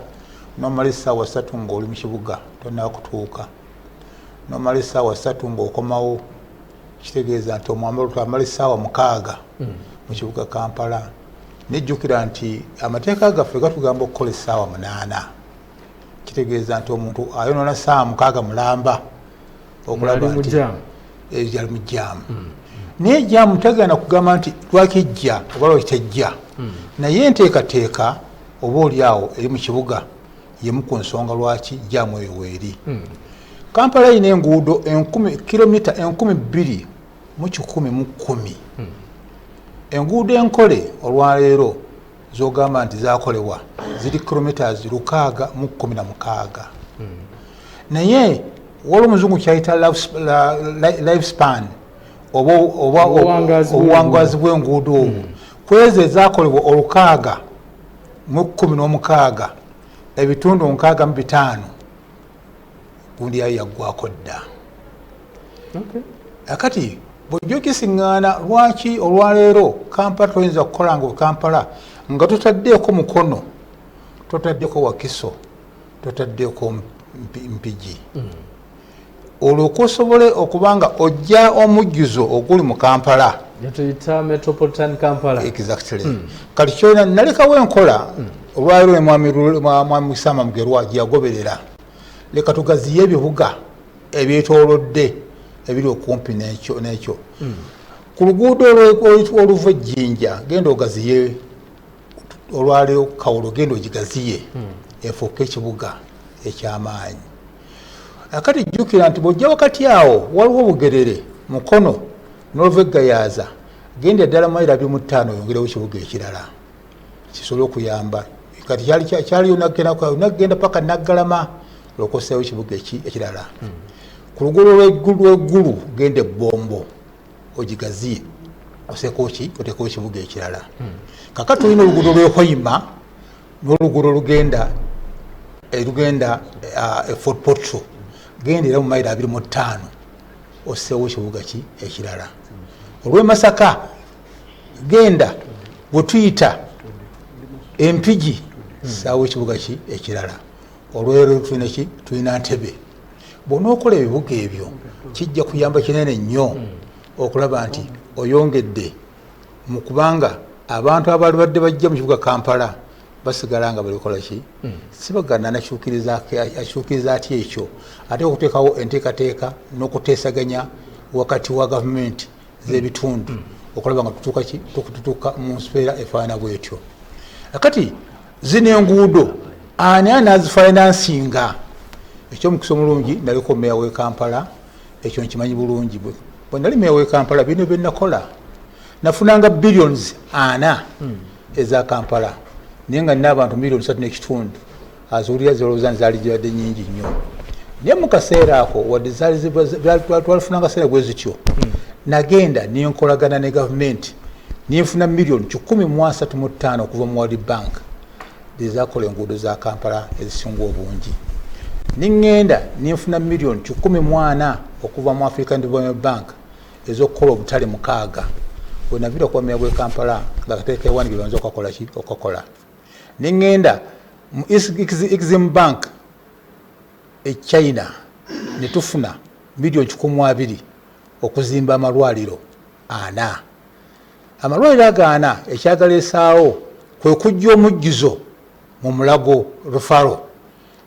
nomala essaawa 3 ng'oli mu kibuga tonnaba kutuuka nomala essaawa 3 ng'okomawo kitegeeza nti omwamala essaawa 6 mu kibuga Kampala nejjukira nti amateeka gaffe gatugamba okukola essaawa 8 kitegeeza nti omuntu ayonoona ssaawa 6 mulamba okulaba nti yali mu jjaamu naye jjaamu tegenda kugamba nti lwakijja oba lwakitejja naye enteekateeka oba oliawo eri mu kibuga yemu ku nsonga lwaki jjaamu eyo weeri Kampala erina enguudo kilomita 2,110 enguudo enkole olwaleero zogamba nti zakolebwa ziri kilomita 616 naye waliwo omuzungu kyayita life span oba obuwangazi bw'enguudo kwezo ezakolebwa 616 ebitundu 65 gundi yayo yaggwako dda akati bw'ojja okisiŋŋaana lwaki olwaleero Kampala toyinza kukola nga Kampala nga totaddeeko mukono totaddeeko Wakiso totaddeeko Mpigi olwo kosobole okubanga ojja omujjuzo oguli mu Kampala yatuyita metropolitan Kampala exactly kati kyolina nalekawo enkola olwaleero mwami Sama Mugerwa gyeyagoberera leka tugaziye ebibuga ebyetoolodde ebiri okumpi n'ekyo ku luguudo oluva Ejjinja genda ogaziye olwaleero Kawolo genda ogigaziye efuuke ekibuga eky'amaanyi akati jjukira nti bw'ojja wakati awo waliwo obugerere Mukono n'oluva eGayaaza genda ddala mayiro 25 oyongerewo ekibuga ekirala kisobole okuyamba kati kyaliyo nagenda paka Naggalama olwokoseewo ekibuga ekirala ku luguudo lw'eggulu genda Ebbombo ogigaziye oteekeko ekibuga ekirala kakati tulina oluguudo lw'Ehoima n'oluguudo olugenda Fort Portal genda era mu mayiro 25 osseewo ekibuga ekirala olw'e Masaka genda bwe tuyita Empigi saawa ekibuga ekirala olwaleero tulina Ntebe bw'onookola ebibuga ebyo kijja kuyamba kinene nnyo okulaba nti oyongedde mu kubanga abantu abaali badde bajja mu kibuga Kampala basigala nga balikola sibagana nakyukiriza atya ekyo ate okuteekawo enteekateeka n'okuteesaganya wakati wa gavumenti z'ebitundu okulaba nga tutuuka mu mbeera efaanana bwetyo akati zino enguudo ani anazifinansinga ekyomukisa omulungi naliko meya w'e Kampala ekyo nkimanyi bulungi bwe nali meya w'e Kampala bino bye nakola nafunanga billions 4 eza Kampala naye nga nina abantu miliyoni 3.5 azuulira zolowooza zaali zibadde nnyingi nnyo naye mu kaseera ako wadde twalifunanga sente bwe zityo nagenda nenkolagana ne gavumenti nenfuna miliyoni 135 okuva mu World Bank ezakola enguudo za Kampala ezisinga obungi. Ningenda ninfuna million 14 okuva mu African Development Bank ezokukola obutale 6 bwenavira kuba meya gwe Kampala nga kateeka ewandiika banza okakola ki okakola. Ningenda mu Exim Bank China ne tufuna million 12 okuzimba amalwaliro 4. Amalwaliro agaana ekyagaleesaawo kwe kujja omujjuzo mu Mulago Rufaro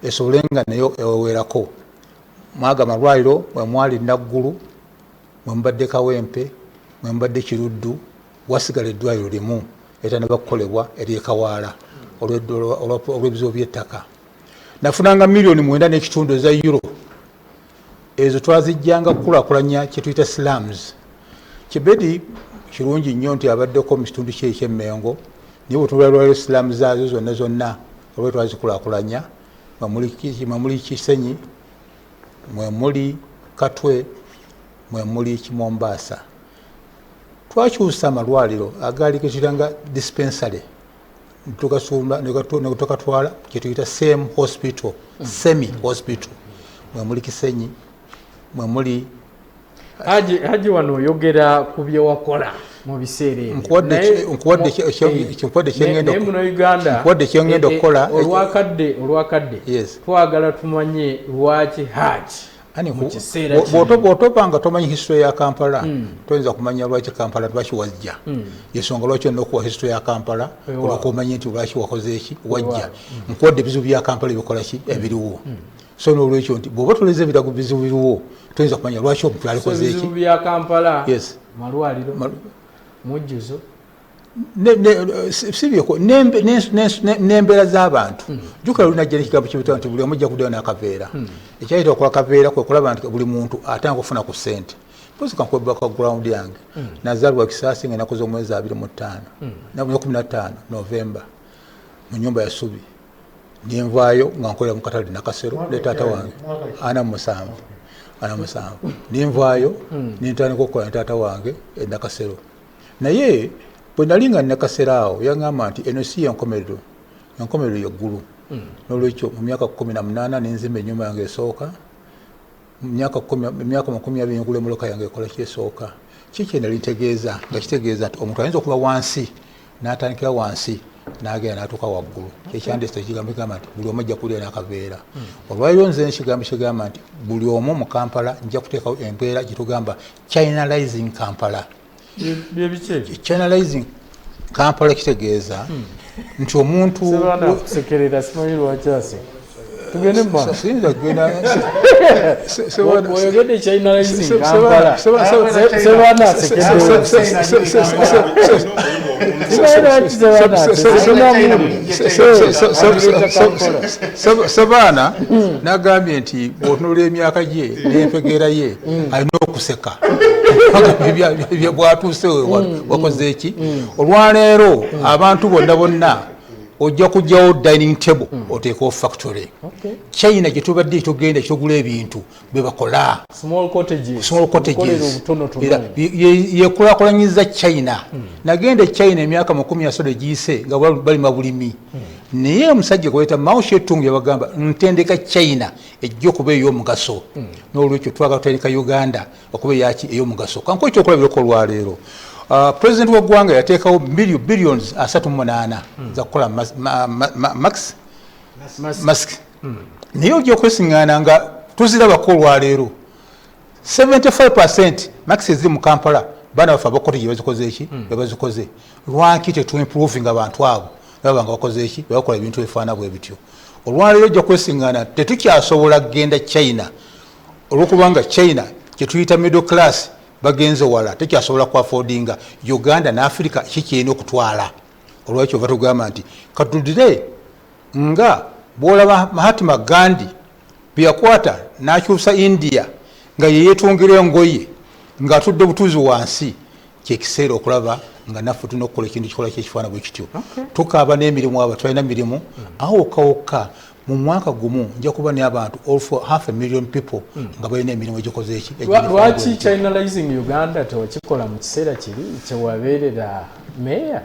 esobolenga nayo ewewerako. Mwaga amalwaliro mwe mwali Naggulu, mwe mbadde Kawempe, mwe mbadde Kiruddu, wasigala eddwaliro limu eritannaba kukolebwa ery'Ekawaala olw'ebizibu by'ettaka. Nafunanga million 9.5 eza euro. Ezo twazijjanga kukulaakulanya kye tuyita slums. Kibedi kirungi nnyo nti abaddeko mu kitundu kye eky'Emmengo naye bwetunula lwaliro slums zaazo zonna olwe twazikulaakulanya mwemuli Kisenyi, mwemuli Katwe, mwemuli Kimombasa. Twakyusa amalwaliro agaali gekitanga dispensary tukatwala kyetuyita same hospital, semi hospital. Mwemuli Kisenyi, mwemuli Haji wano oyogera ku bye wakola mu biseera ebyo. Nkuwadde kyengenda okukola olwakadde twagala tumanye lwaki Haji mu kiseera bw'otobanga tomanyi history ya Kampala toyinza kumanya lwaki Kampala lwaki wajja. Yensonga lwaki olina okuwa history ya Kampala olwokuba omanye nti lwaki wakoze eki wajja. Nkuwadde ebizibu bya Kampala ebikola ki ebiriwo. So n'olwekyo nti bw'oba toleze ebirago bizibu biriwo toyinza kumanya lwaki omuntu alikoze eki. Ebizibu bya Kampala malwaliro mujjuzo sibyeko n'embeera z'abantu. Jjukira lunajja n'ekigambo kyebitwa nti buli omu ajja kuddayo n'akaveera. Ekyayita okola kaveera kwe kulaba nti buli muntu atanga kufuna ku ssente. Mpozi kankuwa background yange nazaalibwa Kisaasi nga nakoze omwezi 25 Novemba mu nnyumba ya Subi. Ninvaayo nga nkolera mu katale Nakasero ne taata wange ana musanvu. Ninvaayo nintandika okukola ne taata wange e Nakasero. Naye bwe nali nga Nakasero awo yaŋŋamba nti eno si yenkomerero yeggulu. N'olwekyo mu myaka 18 ninzimba ennyumba yange esooka. Mu myaka 20 ngula emmotoka yange ekola kyesooka. Kiki nali ntegeeza nga kitegeeza nti omuntu ayinza okuba wansi n'atandikira wansi n'agenda n'atuuka waggulu. Kyekyandeesa ekigambo kigamba nti buli omu ajja kulira n'akaveera. Olwaliro nze n'ekigambo kigamba nti buli omu mu Kampala nja kuteekawo embeera gye tugamba Chinalizing Kampala. Chinalizing Kampala kitegeeza nti omuntu sekerera simanyi lwaki ase tugende mu maaso siyinza kugenda oyogedde Chinalizing Kampala sebana Sabaana n'agambye nti bw'otunula emyaka gye n'empegeera ye alina okuseka bw'atuuse wakoze eki. Olwaleero abantu bonna ojja kujjawo dining table oteekawo factory. China gye tubadde tugenda kyogula ebintu bwe bakola small cottages era yekulaakulanyiza China. Nagenda China emyaka 10 giyise nga balima bulimi. Naye omusajja gweta Mao Zedong yabagamba ntendeka China ejja okuba ey'omugaso. N'olwekyo twagala tutandika Uganda okuba ey'omugaso. Kanko ekyokola biroko olwaleero. President wa ggwanga yateekawo billions 38 za kukola mask. Naye ojja okwesiŋŋaana nga tuzirabako olwaleero 75% mask eziri mu Kampala baana baffe abakoto gye bazikoze eki bebazikoze. Lwaki tetuimprovinga abantu abo baba nga bakoze eki bakola ebintu ebifaana bwe bityo. Olwaleero ojja kwesiŋŋaana tetukyasobola kgenda China olwokubanga China kye tuyita middle class bagenze wala tekyasobola ku affordinga. Uganda na Africa kikyina okutwala. Olwekyo batugamba nti katudire nga bwolaba Mahatma Gandhi byakwata n'akyusa India nga yeyetungira engoye ng'atudde butuuzi wansi. Kyekiseera okulaba nga naffe tulina okukola ekintu kikola kyekifaana bwe kityo. Tukaaba n'emirimu abo tulina mirimu awokka mu mwaka gumu nja kuba n'abantu over 500,000 people nga balina emirimu egikoze eki. Lwaki Chinalizing Uganda tewakikola mu kiseera kiri kyewabeerera meya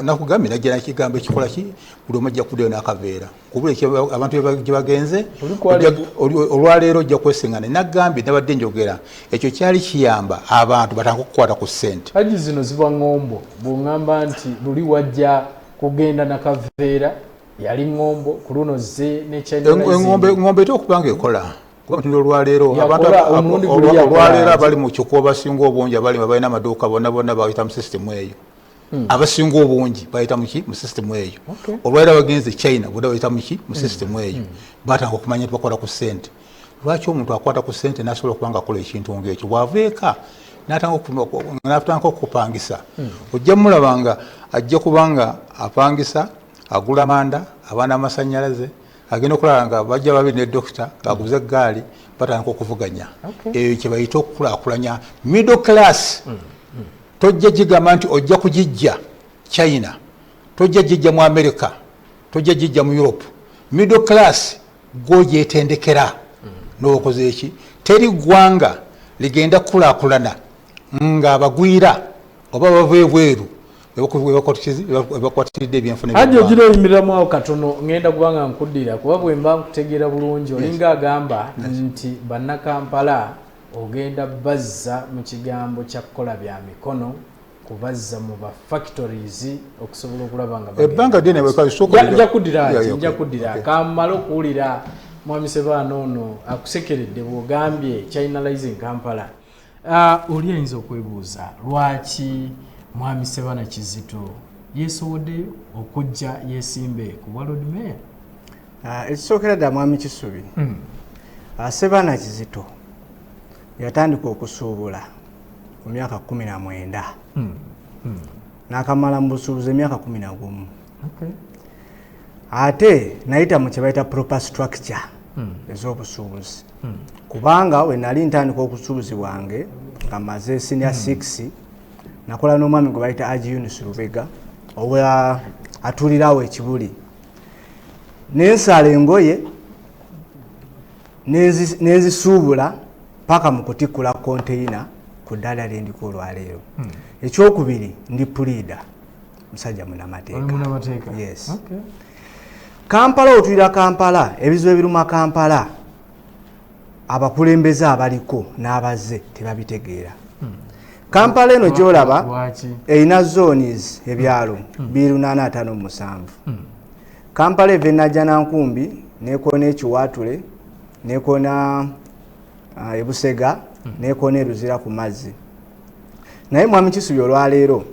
nakugambye najja nakigambo ekikola ki buli omu ajja kuddayo n'akaveera kubula abantu gye bagenze olwaleero ojja kwesiŋŋana nagambye nabadde njogera ekyo kyali kiyamba abantu batandika okukwata ku ssente haji zino ziba ŋŋombo bw'oŋŋamba nti luli wajja kugenda nakaveera yali ŋŋombo ku luno ze eŋŋombe ete okubanga ekola olwaleero abali mu kikuba basinga obungi abali balina amaduuka bonna bayita mu sisitemu eyo abasinga obungi bayita muki mu sisitemu eyo olwaleero bagenze China bonna bayita muki mu sisitemu eyo batanga okumanya nti bakola ku ssente lwaki omuntu akwata ku ssente nasobola okubanga akola ekintu ngaekyo bwaveeka natandika okupangisa ojja mulabanga ajja kubanga apangisa agula manda abaana amasannyalaze agenda okulaba nga bajja babiri ne dokita ngaguze eggaali batandika okuvuganya eyo kyebayita okukulaakulanya middle class tojja gigamba nti ojja kugijja China tojja gijja mu America tojja gijja mu Europe middle class gwogyetendekera n'okoze eki teri ggwanga ligenda kukulaakulana ng'abagwira oba bava ebweru ebakwatiridde ebyenfuna haji ogira oyimiriramu awo katono ngenda kubanga nkuddira kuba bwe mba nkutegeera bulungi olinga agamba nti bannakampala ogenda bazza mu kigambo kya kukola bya mikono kubazza mu ba factories okusobola okulaba nga ebbanga ddene nja kuddira kamala okuwulira mwami Sebaana ono akusekeredde bw'ogambye Chinalizing Kampala. Oli ayinza okwebuuza lwaki mwami Sebaana Kizito yeesowoddeyo okujja yeesimbe ku bwa Lord Mayor? Ekisookera ddala mwami Kisubi, Sebaana Kizito yatandika okusuubula ku myaka 19 n'akamala mu busuubuzi emyaka 11 ate nayita mu kye bayita proper structure ez'obusuubuzi kubanga we nali ntandika obusuubuzi bwange nga maze senior 6 nakola n'omwami gwe bayita Haji Yunus Lubega owa atulirawo ekibuli nensala engoye nenzisuubula paka mu kutikkula container ku ddala lye ndiko olwaleero. Ekyokubiri ndi puliida musajja munamateeka. Yes. Okay. Kampala otulira Kampala ebizibu ebiruma Kampala abakulembeze abaliko n'abazze tebabitegeera. Kampala eno gyolaba erina zones ebyalo 285. Kampala eva Najjanankumbi nekoona Ekiwatule nekoona Ebusega nekoona Eruzira ku mazzi. Naye mwami Kisubi olwaleero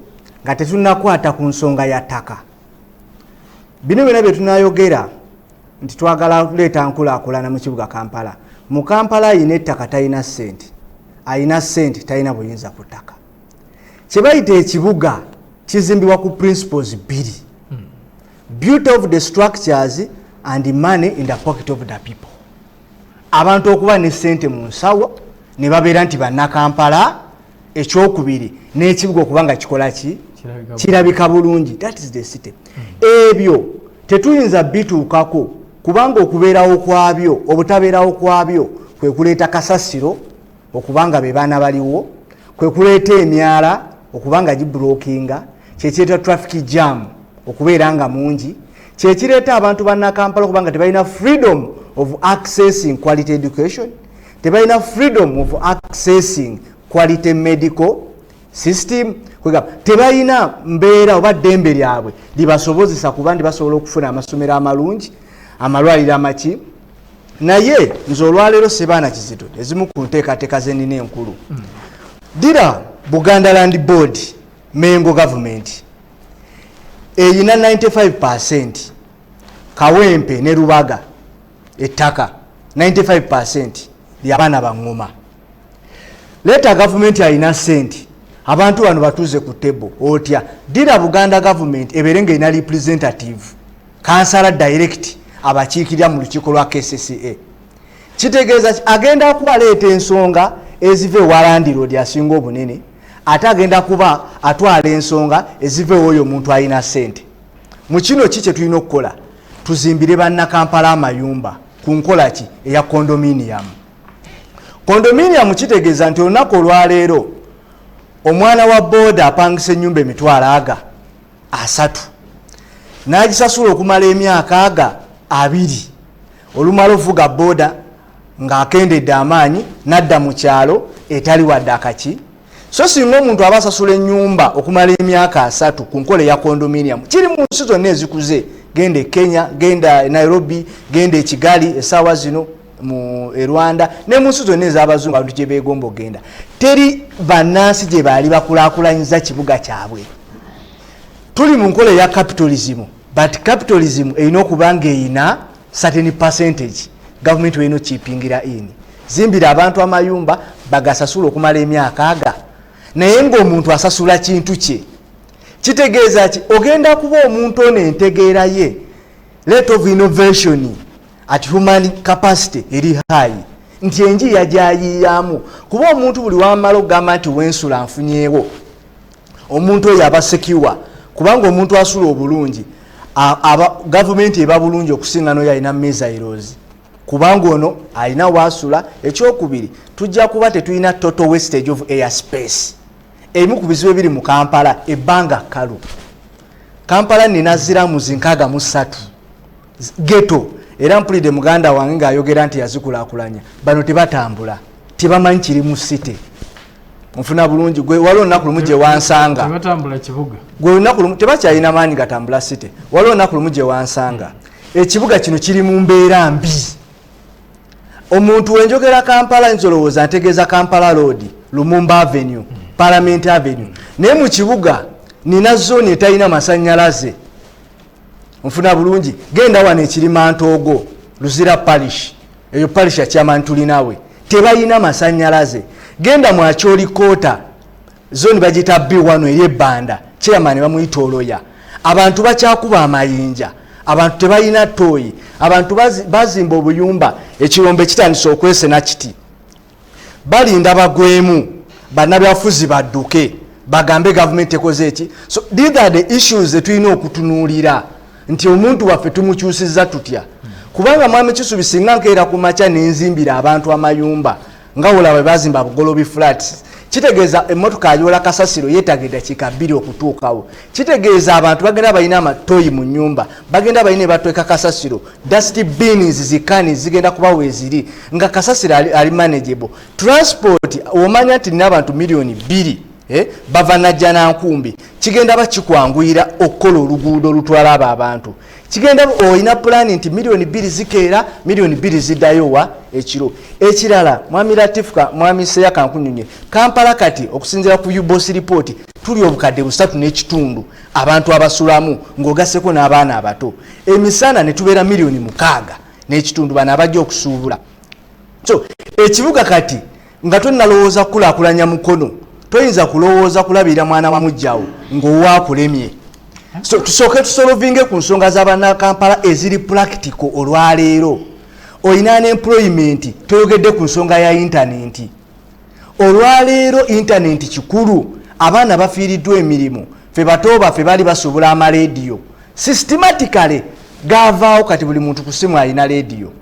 nga tetunakwata ku nsonga ya ttaka. Bino byonna bye tunayogera nti twagala kuleeta nkulaakulana mu kibuga Kampala. Mu Kampala ayina ettaka talina ssente, ayina ssente talina buyinza ku ttaka. Kye bayita ekibuga kizimbibwa ku principles 2. Beauty of the structures and the money in the pocket of the people. Abantu okuba ne ssente mu nsawo ne babeera nti bannakampala. Ekyokubiri n'ekibuga okubanga kikola ki kirabika bulungi. That is the city. Ebyo tetuyinza bituukako kubanga okubeerawo kwabyo obutabeerawo kwabyo kwe kuleeta kasasiro okubanga be baana baliwo, kwe kuleeta emyala okubanga gibulookinga, kyekireeta traffic jam okubeera nga mungi, kyekireeta abantu bannakampala okubanga tebalina freedom of accessing quality education, tebalina freedom of accessing quality medical system, tebalina mbeera oba ddembe lyabwe libasobozesa kuba ndi basobola okufuna amasomero amalungi, amalwaliro amaki. Naye nze olwaleero Sebaana Kizito ezimu ku nteekateeka ze nnina enkulu. Dira Buganda Land Board Mengo Government eyina 95% Kawempe ne Rubaga ettaka 95% ly'abaana ba Ngoma. Leta government ayina sente abantu bano batuze ku table otya. Dira Buganda government eberenga ina representative kansala direct abakiikirira mu lukiiko lwa KCCA. Kitegeeza agenda kuba leeta ensonga ezive Warandi Road asinga obunene, ate agenda kuba atwala ensonga ezive oyo omuntu ayina sente. Mu kino ki kye tulina okukola? Tuzimbire bannakampala amayumba ku nkola ki eya condominium. Condominium kitegeeza nti olunaku olwaleero omwana wa booda apangisa ennyumba emitwalo aga 3 n'agisasula okumala emyaka aga 2 olumala ovuga booda ng'akendedde amaanyi n'adda mu kyalo etali wadde akaki. So singa omuntu aba asasula ennyumba okumala emyaka 3 ku nkola ya condominium kiri mu nsi zonna ezikuze, genda e Kenya, genda e Nairobi, genda e Kigali essaawa zino mu Rwanda ne mu nsi zonna ez'abazungu abantu gye beegomba ogenda, teri bannansi gye baali bakulaakulanyiza kibuga kyabwe. Tuli mu nkola ya capitalism, but capitalism erina okuba ng'erina certain percentage gavumenti weino kipingira in. Zimbira abantu amayumba bagasasula okumala emyaka aga, naye ng'omuntu asasula kintu kye. Kitegeeza ki? Ogenda kuba omuntu ono entegeera ye rate of innovation at human capacity eri high, nti enjiya gyayiyamu kuba omuntu buli wamala okugamba nti wensula nfunyeewo, omuntu oyo aba secure kubanga omuntu asula obulungi gavumenti eba bulungi okusinga n'oyo alina missiles kubanga ono alina wasula. Ekyokubiri, tujja kuba tetulina total wastage of air space. Ebimu ku bizibu ebiri mu Kampala ebbanga kkalu. Kampala nina ziramu 63 ghetto, era mpulidde muganda wange ng'ayogera nti yazikulaakulanya. Bano tebatambula, tebamanyi kiri mu city. Nfuna bulungi gwe waliwo olunaku lumu gye wansanga. Tebatambula kibuga. Gwe olunaku lumu tebakyalina maanyi gatambula city. Waliwo olunaku lumu gye wansanga. Ekibuga kino kiri mu mbeera mbi. Omuntu wenjogera Kampala nzolowooza ntegeeza Kampala Road, Lumumba Avenue, Parliament Avenue. Naye mu kibuga nina zone etalina masannyalaze. Nfuna bulungi genda wano Ekirimantogo, Luzira Parish. Eyo parish ya chairman tulinawe. Tebalina masannyalaze. Genda mu Acholi Kota, zone bagita B1 eri ebbanda, chairman bamuyita Oloya. Abantu bakyakuba amayinja. Abantu tebalina toyi, abantu bazimba obuyumba ekirombe kitandise okwesena kiti. Balinda bagwemu, bannabyafuzi badduke, bagambe government ekoze eki. So these are the issues tulina okutunuulira nti omuntu waffe tumukyusizza tutya. Kubanga mwami Kisubi singa nkeera ku makya n'enzimbira abantu amayumba nga olaba bazimba bugolobi flats, kitegeeza emmotoka ayola kasasiro yeetagidde kika 2 okutuukawo. Kitegeeza abantu bagenda balina amatoyi mu nnyumba, bagenda balina batweka kasasiro, dust bins zikani zigenda kuba weeziri nga kasasiro ali manageable. Transport omanya nti nina abantu miliyoni 2 bava najja na nkumbi, kigenda bakikwanguyira okukola oluguudo olutwala abo abantu. Kigenda oyina plan nti miliyoni 2 zikeera, miliyoni 2 ziddayo wa ekiro. Ekirala mwami Latifuka, mwami Seya Kankunyunye, Kampala kati okusinziira ku UBOS report tuli obukadde 3.5 abantu abasulamu ng'ogasseko n'abaana abato. Emisana ne tubeera miliyoni 6.5 bana abajja okusuubula. So ekibuga kati nga tonnalowooza kulaakulanya mukono, toyinza kulowooza kulabira mwana wa mujjawo ng'owaakulemye. So tusooke tusolovinge ku nsonga z'abanna Kampala eziri practical olwaleero. Oyina unemployment, toyogedde ku nsonga ya internet. Olwaleero internet kikulu, abaana bafiiriddwa emirimu, fe bato baffe bali basobola amarediyo. Systematically gavaawo kati buli muntu ku ssimu alina rediyo.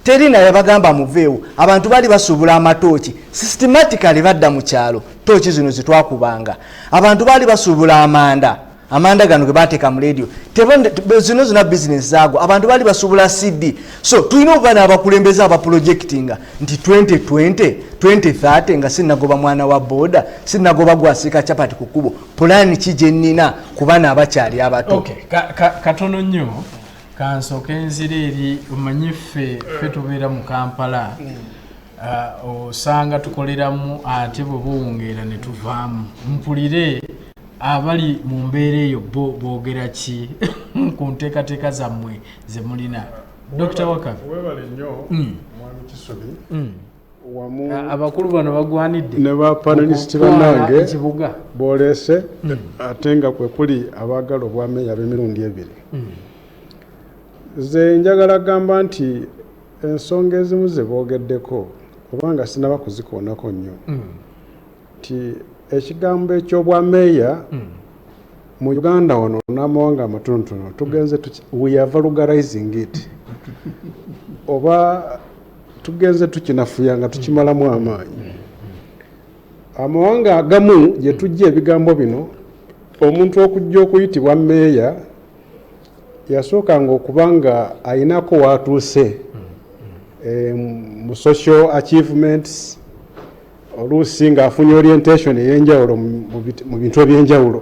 Teri naye bagamba muveewo, abantu bali basobola amatooki, systematically badda mu kyalo, tooki zino zitwakubanga. Abantu bali basobola amanda gano ge bateeka mu radio. Zino zina business zaago, abantu bali basobola CD. So tulina okuba n'abakulembeze abaprojectinga nti 2020 2030 nga sinnagoba mwana wa boda, sinnagoba gwasiika chapati ku kkubo. Pulaani ki gye nnina ku baana abakyali abato? Okay, katono nnyo kansooke nzira eri omanyi ffe tubeera mu Kampala. Osanga tukoleramu ate bwe buwungeera ne tuvaamu. Mpulire abali mu mbeera eyo boogera ki ku nteekateeka zammwe ze mulina. Dr. Wakabi. Webale nnyo mwami Kisubi. Wamu abakulu bano bagwanidde ne ba panelist bannange ekibuga boolese ate nga kwe kuli abaagala obwameeya b'emirundi ebiri. Nze njagala gamba nti ensonga ezimu ze boogeddeko kubanga sinaba kuzikoonako nnyo nti ekigambo eky'obwameeya mu Uganda wano n'amawanga amatonotono tugenze we are vulgarizing it oba tugenze tukinafuya nga tukimalamu amaanyi. amawanga agamu gye tujja ebigambo bino omuntu okujja okuyitibwa meeya yasookanga okubanga ayinako waatuuse mu social achievements oluusi ng'afunye orientation ey'enjawulo mu bintu ebyenjawulo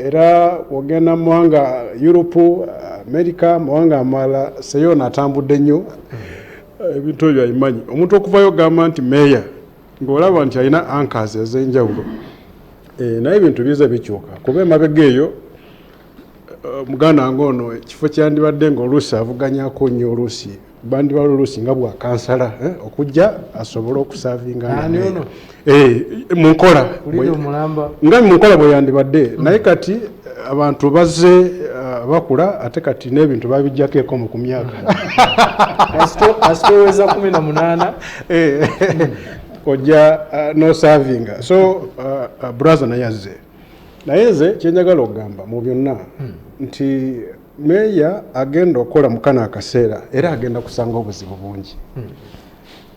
era ogenda mu mawanga Europe, America, mawanga amalala seyo natambudde nnyo ebintu ebyo ayimanyi omuntu okuvayo gamba nti meeya ng'olaba nti alina anchors ez'enjawulo naye ebintu biza bikyuka kuba emabega eyo muganda wange ono ekifo kyandibadde ng'oluusi avuganyako nnyo oluusi bandibala oluusi nga bwa kansala okujja asobole okusavinga munkola nga munkola bwe yandibadde naye kati abantu bazze bakula ate kati n'ebintu babijjako ekomo ku myaka asitoweza 18 ojja nosavinga so brother naye azze naye nze kyenjagala okugamba mu byonna nti meeya agenda okukola mu kano akaseera era agenda kusanga obuzibu bungi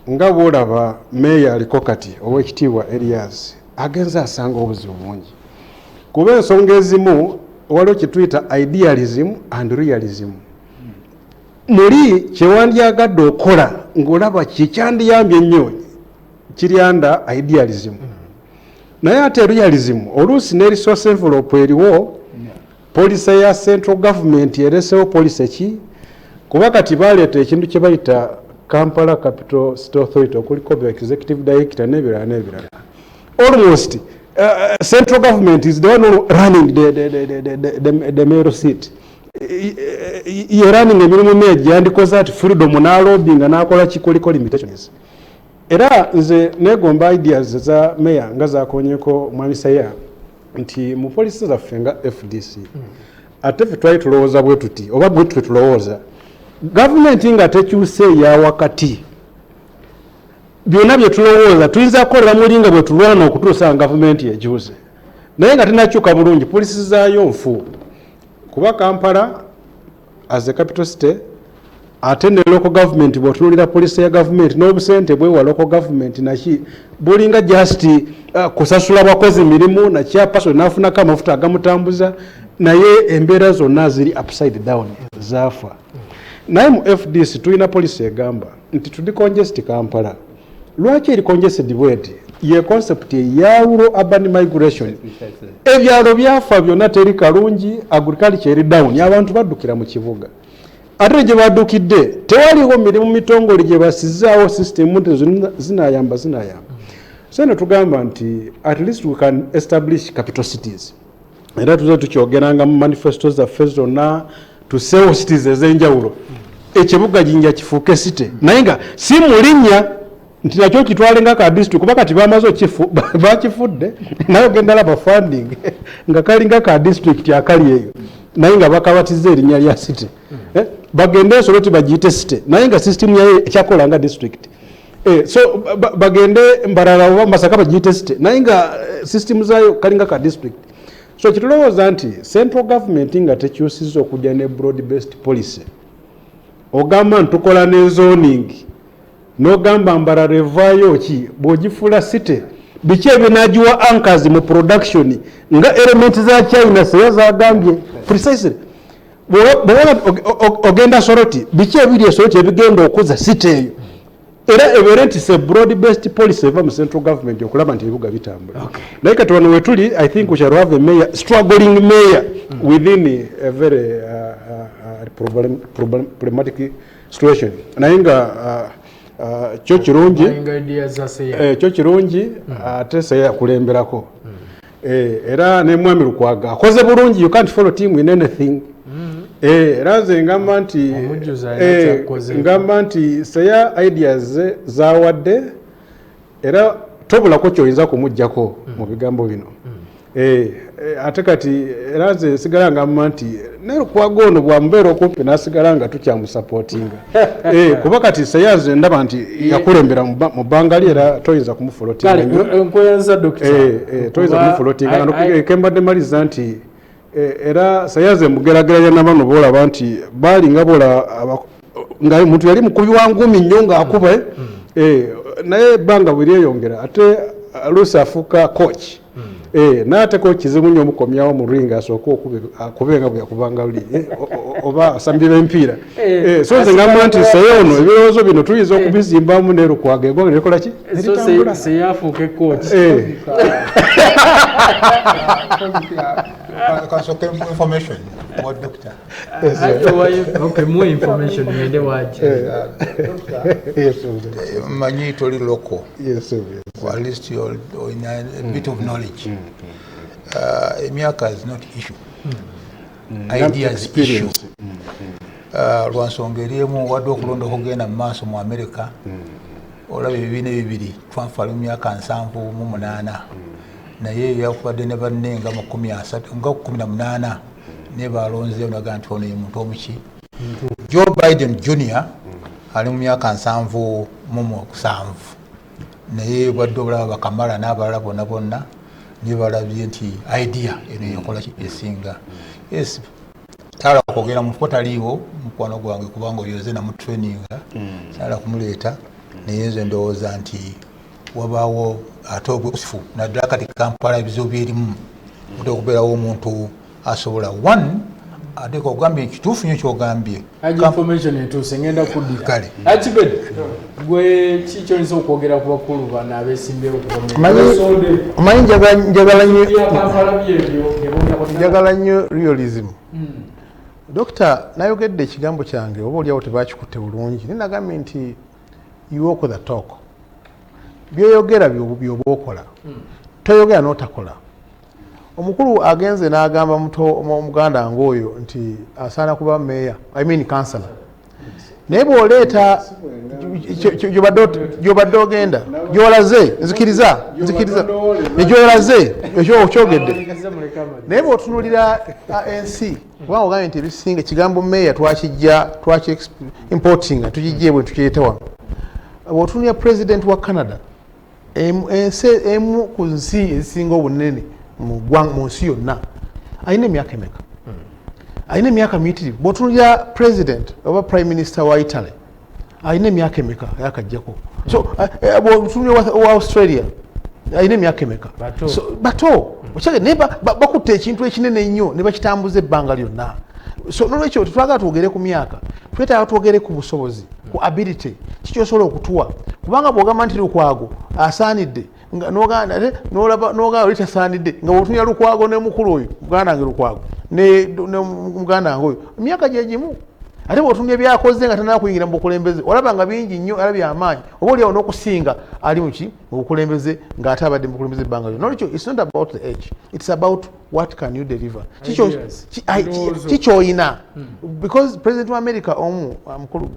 nga bwolaba meeya aliko kati ow'ekitiibwa Erias agenza asanga obuzibu bungi kuba ensonga ezimu waliwo kyetuyita idealism and realism muli kyewandyagadde okola ng'olaba kikyandiyambye ennyo kiryanda idealism naye ate realism oluusi ne resource envelope eriwo police ya central government eresewo police ki kuba kati baleeta ekintu kye bayita Kampala Capital City Authority okuliko executive director n'ebirala almost central government is the one running the mayoral seat ye running emirimu meji yandikoze ati freedom n'alobinga n'akola kikoliko limitations era nze negomba ideas za meya nga zakonyeko mwami Saya nti mu police zaffe nga FDC ate ffe twali tulowooza bwe tuti oba bwe tutwe tulowooza gavumenti nga tekyuse ya wakati byonna bye tulowooza tuyinza kukolera mulinga bwe tulwana okutuusa nga gavumenti ekyuse naye nga tenakyuka bulungi polisi zaayo nfu kuba Kampala as a capital city ate ne local government bw'otunuulira polisi ya gavumenti n'obusente bwewa local government naki bulinga just kusasula abakozi mirimu na chairperson n'afunako amafuta agamutambuza naye embeera zonna ziri upside down zaafa naye mu FDC tulina polisi egamba nti tudi congest Kampala lwaki eri congested bweti ye concept eyawulo urban migration ebyalo byafa byonna teri kalungi agriculture eri down abantu baddukira mu kibuga ate gye baddukidde tewaliwo mirimu mitongole gye basizaawo system nti zinayamba so eno tugamba nti at least we can establish capital cities era tuze tukyogeranga mu manifesto zaffe zonna tuseewo cities ez'enjawulo ekibuga jinja kifuuke city naye nga si mulinnya nti nakyo kitwalenga ka district kuba kati bamaze bakifudde naye ogenda laba funding nga kalinga ka district akali eyo naye nga bakabatiza erinnya lya city bagende ensolo tibagiyite city naye nga system yayo ekyakola nga district so bagende mbalala oba Masaka bagiyite city naye nga system zayo kalinga ka district so kitulowooza nti central government nga tekyusizza okujja ne broad based policy ogamba ntukola ne zoning n'ogamba mbalala evaayo ki bw'ogifuula city biki ebinagiwa anchors mu production nga element za China seyo zagambye precisely ogenda Soroti biki ebiri Soroti ebigenda okuza city eyo era ebeere nti se broad based policy eva mu central government okulaba nti ebibuga bitambula naye kati wano wetuli I think we shall have a mayor struggling mayor within a very problematic situation naye nga kyo kirungi ate Saya kulemberako era ne Mwami Lukwaga akoze bulungi you can't follow team in anything era nze ngamba nti Saya ideas zawadde era tobulako kyoyinza kumuggyako mu bigambo bino ate kati era nze sigala ngamba nti ne Lukwaga ono bwambeera okumpi nasigala nga tukyamusupportinga kuba kati Saya nze ndaba nti yakulembera mu bangali era toyinza kumufolotinga toyinza kumufolotinga kembadde maliza nti era Saya nze mugerageranya nabano boolaba nti balinga bola nga omuntu yali mukubi wa ngumi nnyo ng'akuba naye ebbanga bwe lyeyongera ate luusi afuuka coach naate coach zimu nnyo omukomyawo mu ring asooke akubenga bwe yakubanga luli oba asambye b'empiira so nze ngamba nti seyono ebirowoozo bino tuyinza okubizimbamu ne Lukwago eggwanga ne likola ki seyafuuke coach information what doctor okay more information yende waje manyi toli local yes or at least you're in a bit of knowledge emyaka is not issue ideas issue lwansonga eriemu wadde okulonda okugenda mu maaso mu America olaba ebibiina bibiri twanfala mu myaka 78 naye yakubadde ne bannenga mu 18 ne balonzeewo naga nti ono ye muntu omuki Joe Biden Jr ali mu myaka 77 naye badde obulaba bakamala n'abalala bonna ne balabye nti idea eno yakola esinga yes tala kwogera mu fotaliiwo mukwano gwange kubanga oyoze na mu traininga tala kumuleeta naye nze ndowooza nti wabaawo ate obusifu naddala kati Kampala ebizibu byerimu okubeerawo omuntu asobola one ate kogambye ekituufu nnyo kyogambye information entuuse ngenda kuddika kale Achibed gwe kikyonyiza okwogera ku bakulu bano abeesimbyewo omanyi njagala nnyo realism Dokita nayogedde ekigambo kyange oba oliawo tebakikutte bulungi naye nagambye nti you walk the talk byoyogera byoba okola toyogera n'otakola omukulu agenze n'agamba muganda ng'oyo nti asaana kuba meya kansala naye bw'oleeta gyobadde ogenda gyolaze nzikiriza egyolaze okyogedde naye bw'otunulira ensi kubanga ogambye nti ebisinga ekigambo meya twaki importinga tukijje bwe tukiyete wano bw'otunulira president wa Canada ensi emu ku nsi ezisinga obunene mu nsi yonna alina emyaka emeka alina emyaka miyitirivu bw'otunulira president oba prime minister wa Italy alina emyaka emeka yakajjako so bw'otunulira wa Australia alina emyaka emeka bato naye bakutte ekintu ekinene ennyo ne bakitambuza ebbanga lyonna so nolwekyo tetwagala twogere ku myaka twetaaga twogere ku busobozi ku ability kikyosobola okutuwa kubanga bw'ogamba nti Lukwago asaanidde n'ogamba oli tasaanidde nga bw'otunira Lukwago ne mukulu oyo muganda wange Lukwago ne muganda wange oyo emyaka gye gimu ate bw'otunira byakoze nga tanaba kuyingira mu bukulembeze olaba nga bingi nnyo era by'amaanyi oba oliawo n'okusinga ali muki mu bukulembeze ng'ate abadde mu bukulembeze ebbanga lyo nolwekyo it's not about the age it's about what can you deliver kikyoyina because president wa America omu mukulu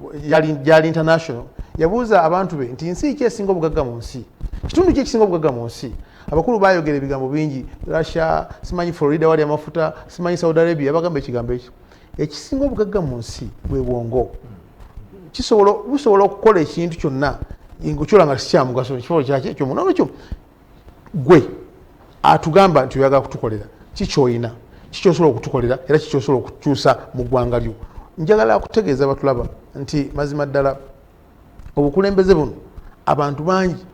gyali international yabuuza abantu be nti nsi ki esinga obugagga mu nsi kitundu ki ekisinga obugagga mu nsi abakulu bayogera ebigambo bingi Russia simanyi Florida wali amafuta simanyi Saudi Arabia bagamba ekigambo ekyo ekisinga obugagga mu nsi bwe bwongo busobola okukola ekintu kyonna ngokyola nga sikyamugaso kifo kyaki ekyo nolwekyo gwe atugamba nti oyagala kutukolera kikyoyina kikyosobola okutukolera era kikyosobola okukyusa mu ggwanga lyo njagala kutegeeza batulaba nti mazima ddala obukulembeze buno abantu bangi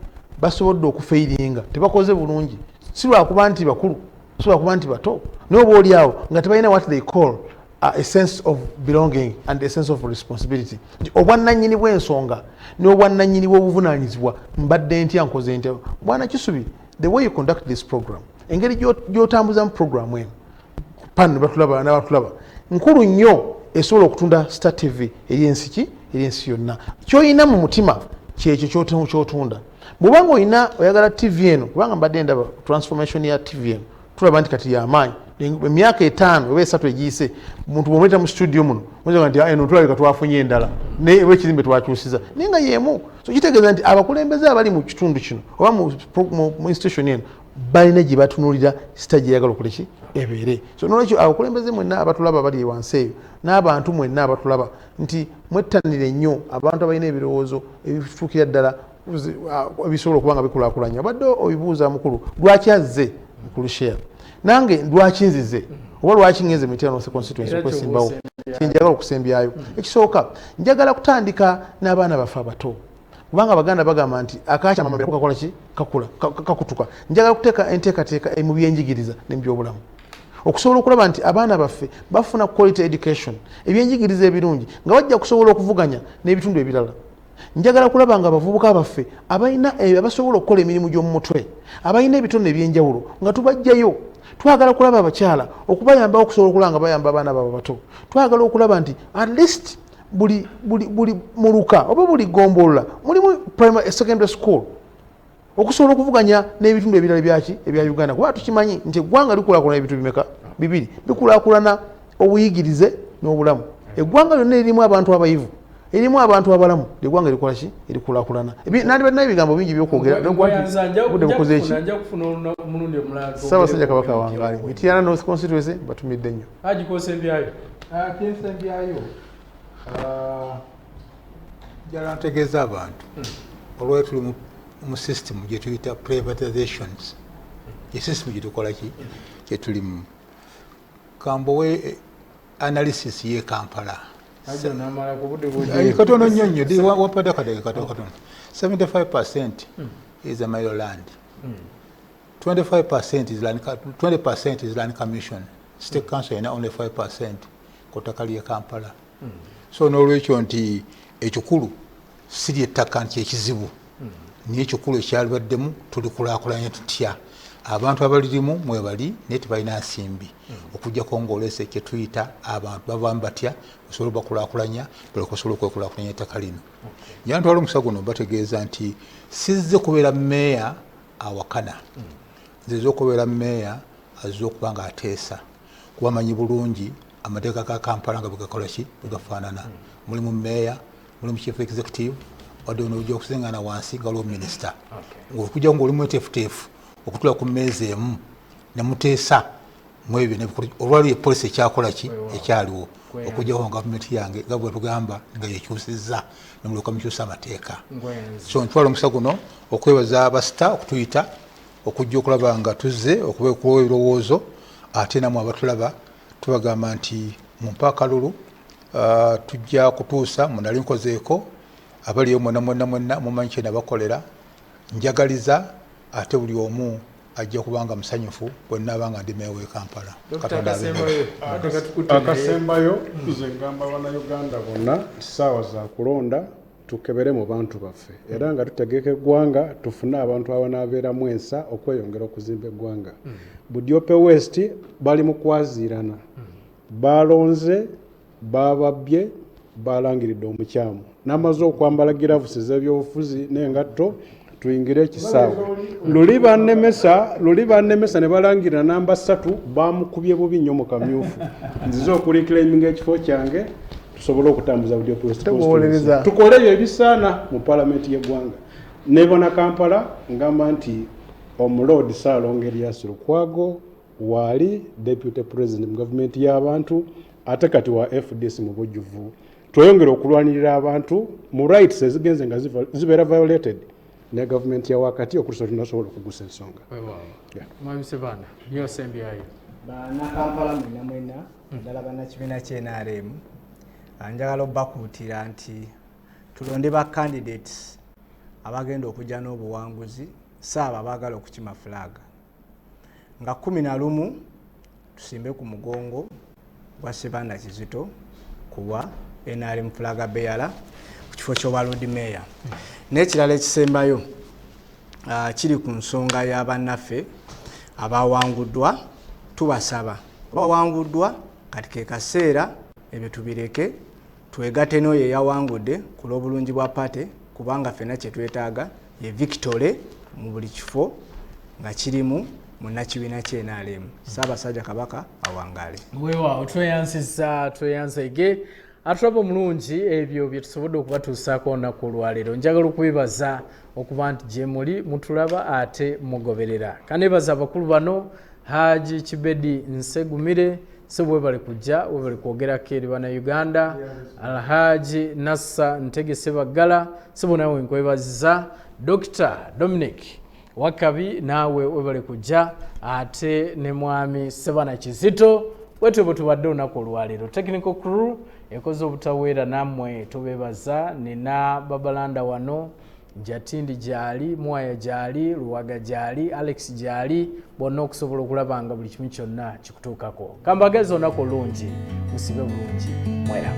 basobodde okufeiringa tebakoze bulungi si lwakuba nti bakulu si lwakuba nti bato naye oba oliawo nga tebalina what they call a sense of belonging and a sense of responsibility obwannannyini bw'ensonga n'obwannannyini bw'obuvunaanyizibwa mbadde ntya nkoze ntya bwana Kisubi the way you conduct this program engeri gy'otambuzamu program eno pano batulaba n'abatulaba nkulu nnyo esobola okutunda Star TV eri ensi yonna ky'olina mu mutima kyekyo ky'otunda bw'obanga oyagala TV eno kubanga mbadde ndaba transformation ya TV eno tulaba nti kati y'amaanyi emyaka 5 oba 3 egiyise omuntu bw'omuleta mu studio muno muzaga nti eno tulabika twafunye endala naye ekizimbe twakyusiza naye nga yeemu so kitegeeza nti abakulembeze abali mu kitundu kino oba mu institution eno balina gye batunuulira stage eyagala okuleki ebeere so nolwekyo abakulembeze mwenna abatulaba bali wansi eyo n'abantu mwenna abatulaba nti mwettanire nnyo abantu abalina ebirowoozo ebituukira ddala ebisobola okuba nga bikulaakulanya obadde obibuuza mukulu lwaki azze mukulu share nange lwaki nzize oba lwaki ngenze Mityano constituency okwesimbawo kinjagala okusembyayo ekisooka njagala kutandika n'abaana baffe abato kubanga abaganda bagamba nti akakyama kakola ki kakutuka. Njagala kuteeka enteekateeka mu byenjigiriza ne mu byobulamu okusobola okulaba nti abaana baffe bafuna quality education, ebyenjigiriza ebirungi nga bajja kusobola okuvuganya n'ebitundu ebirala. Njagala kulaba nga abavubuka baffe abasobola okukola emirimu gy'omu mutwe, abalina ebitone ebyenjawulo nga tubajjayo. Twagala kulaba abakyala okubayamba okusobola okulaba nga bayamba abaana baabwe bato. Twagala okulaba nti at least buli muluka oba buli gombolola mulimu primary secondary school okusobola okuvuganya n'ebitundu ebirala ebya Uganda. Kuba tukimanyi nti eggwanga likulaakulana ebintu bimeka bibiri, bikulaakulana obuyigirize n'obulamu. Eggwanga lyonna lirimu abantu abayivu, erimu abantu abalamu, eggwanga likola ki? Erikulaakulana. Nandibadde n'ebigambo bingi by'okwogera budde bukoze ki? Ssaabasajja Kabaka Wangaali, Mityana North Constituency batumidde nnyo. Agikosembyayo njala ntegeeza abantu olwali tuli mu system gye tuyita privatizations, ye system gye tukola ki gye tulimu. Kambowe analysis ye Kampala katono nnyo wapadde katono 75% is a Milo land, 25% is land, 20% is land commission. State council ina only 5% kotaka lye Kampala. So n'olwekyo nti ekikulu siri ettaka nti ekizibu, niye ekikulu ekyalibaddemu tulikulaakulanya tutya abantu abalirimu mwebali naye tebalina nsimbi okujjako ng'olese kye tuyita abantu bavaamu batya osobola bakulaakulanya balikosobola okwekulaakulanya ettaka lino. Njala ntwala omusa guno bategeeza nti sizze kubeera mmeeya awakana, nzize okubeera mmeeya azze okuba nga ateesa kuba manyi bulungi amateeka ga Kampala nga bwegakola ki bwegafaanana. Mulimu mmeeya, mulimu chief executive, wadde ono ojja okusiŋŋaana wansi nga waliwo minisita. Ng'okujja ng'oli mweteefuteefu okutula ku mmeeza emu ne muteesa mu ebyo olwaliwo epolisi ekyakola ki ekyaliwo okujjawo nga gavumenti yange nga bwe tugamba nga yekyusizza ne mulyoka mukyusa amateeka. So ntwala omusa guno okwebaza abasita okutuyita okujja okulaba nga tuzze okubeekuwa ebirowoozo ate namwe abatulaba tubagamba nti mu mpaakalulu tujja kutuusa munali nkozeeko abaliyo mwena mumanyi kye nabakolera. Njagaliza ate buli omu ajja kubanga musanyufu bwe nnaaba nga ndi meeya w'e Kampala. Akasembayo nze ngamba bannayuganda bonna ssaawa za kulonda tukebere mu bantu baffe era nga tutegeka eggwanga tufune abantu abanaabeeramu ensa okweyongera okuzimba eggwanga. Budyope West bali mu kwaziirana, balonze bababbye balangiridde omukyamu n'amaze okwambala giravusi z'ebyobufuzi n'engatto tuyingire ekisaawe. Luli bannemesa ne balangirira namba 3 bamukubye bubi nnyo mu kamyufu. Nzize okuliclaiminga ekifo kyange tusobole okutambuza Budyope West tukole ebyo ebisaana mu palamenti y'eggwanga. Ne bona Kampala ngamba nti Omulodi Ssaalongo Erias Lukwago wali deputy president mu gavumenti y'abantu ate kati wa FDC mu bujjuvu. Tweyongera okulwanirira abantu mu rights ezigenze nga zibeera violated ne gavumenti ya wakati okutusa tunasobola okugusa ensonga. Bana Kampala mwena ddala bannakibiina kye NRM njagala obbakuutira nti tulonde ba candidates abagenda okujja n'obuwanguzi saaba abaagala okukima fulaga nga 11 tusimbe ku mugongo gwa Ssebanda Kizito kuwa NRM fulaga bearer ku kifo ky'obwa Lord Mayor. N'ekirala ekisembayo kiri ku nsonga y'abannaffe abawanguddwa. Tubasaba bawanguddwa kati ke kaseera ebyo tubireke twegatte n'oyo eyawangudde ku lw'obulungi bwa pate kubanga ffenna kye twetaaga ye victory mu buli kifo nga kirimu munnakibiina kye NRM. Ssaabasajja Kabaka awangaale. Weewaawo tweyanzege atulaba omulungi ebyo bye tusobodde okubatuusaako olunaku olwaleero. Njagala okubibaza okuba nti gye muli mutulaba ate mugoberera. Kanebaza abakulu bano Haji Kibedi Nsegumire sebwe bali kujja we bali kwogerako eri Bannayuganda. Alhaji Nassa Ntegese Bagala sebwe nawe nkwebaziza. Dr. Dominic Wakabi nawe we bali kujja ate ne mwami Ssebanda Kizito wetu bwe tubadde olunaku olwaleero. Technical crew ekoze obutaweera nammwe tubebaza nina Babalanda wano Jatindi gyali, Mwaya gyali, Luwaga gyali, Alex gyali, bonna okusobola okulaba nga buli kimu kyonna kikutuukako. Kambagezi olunaku olungi, musibe bulungi, mwera.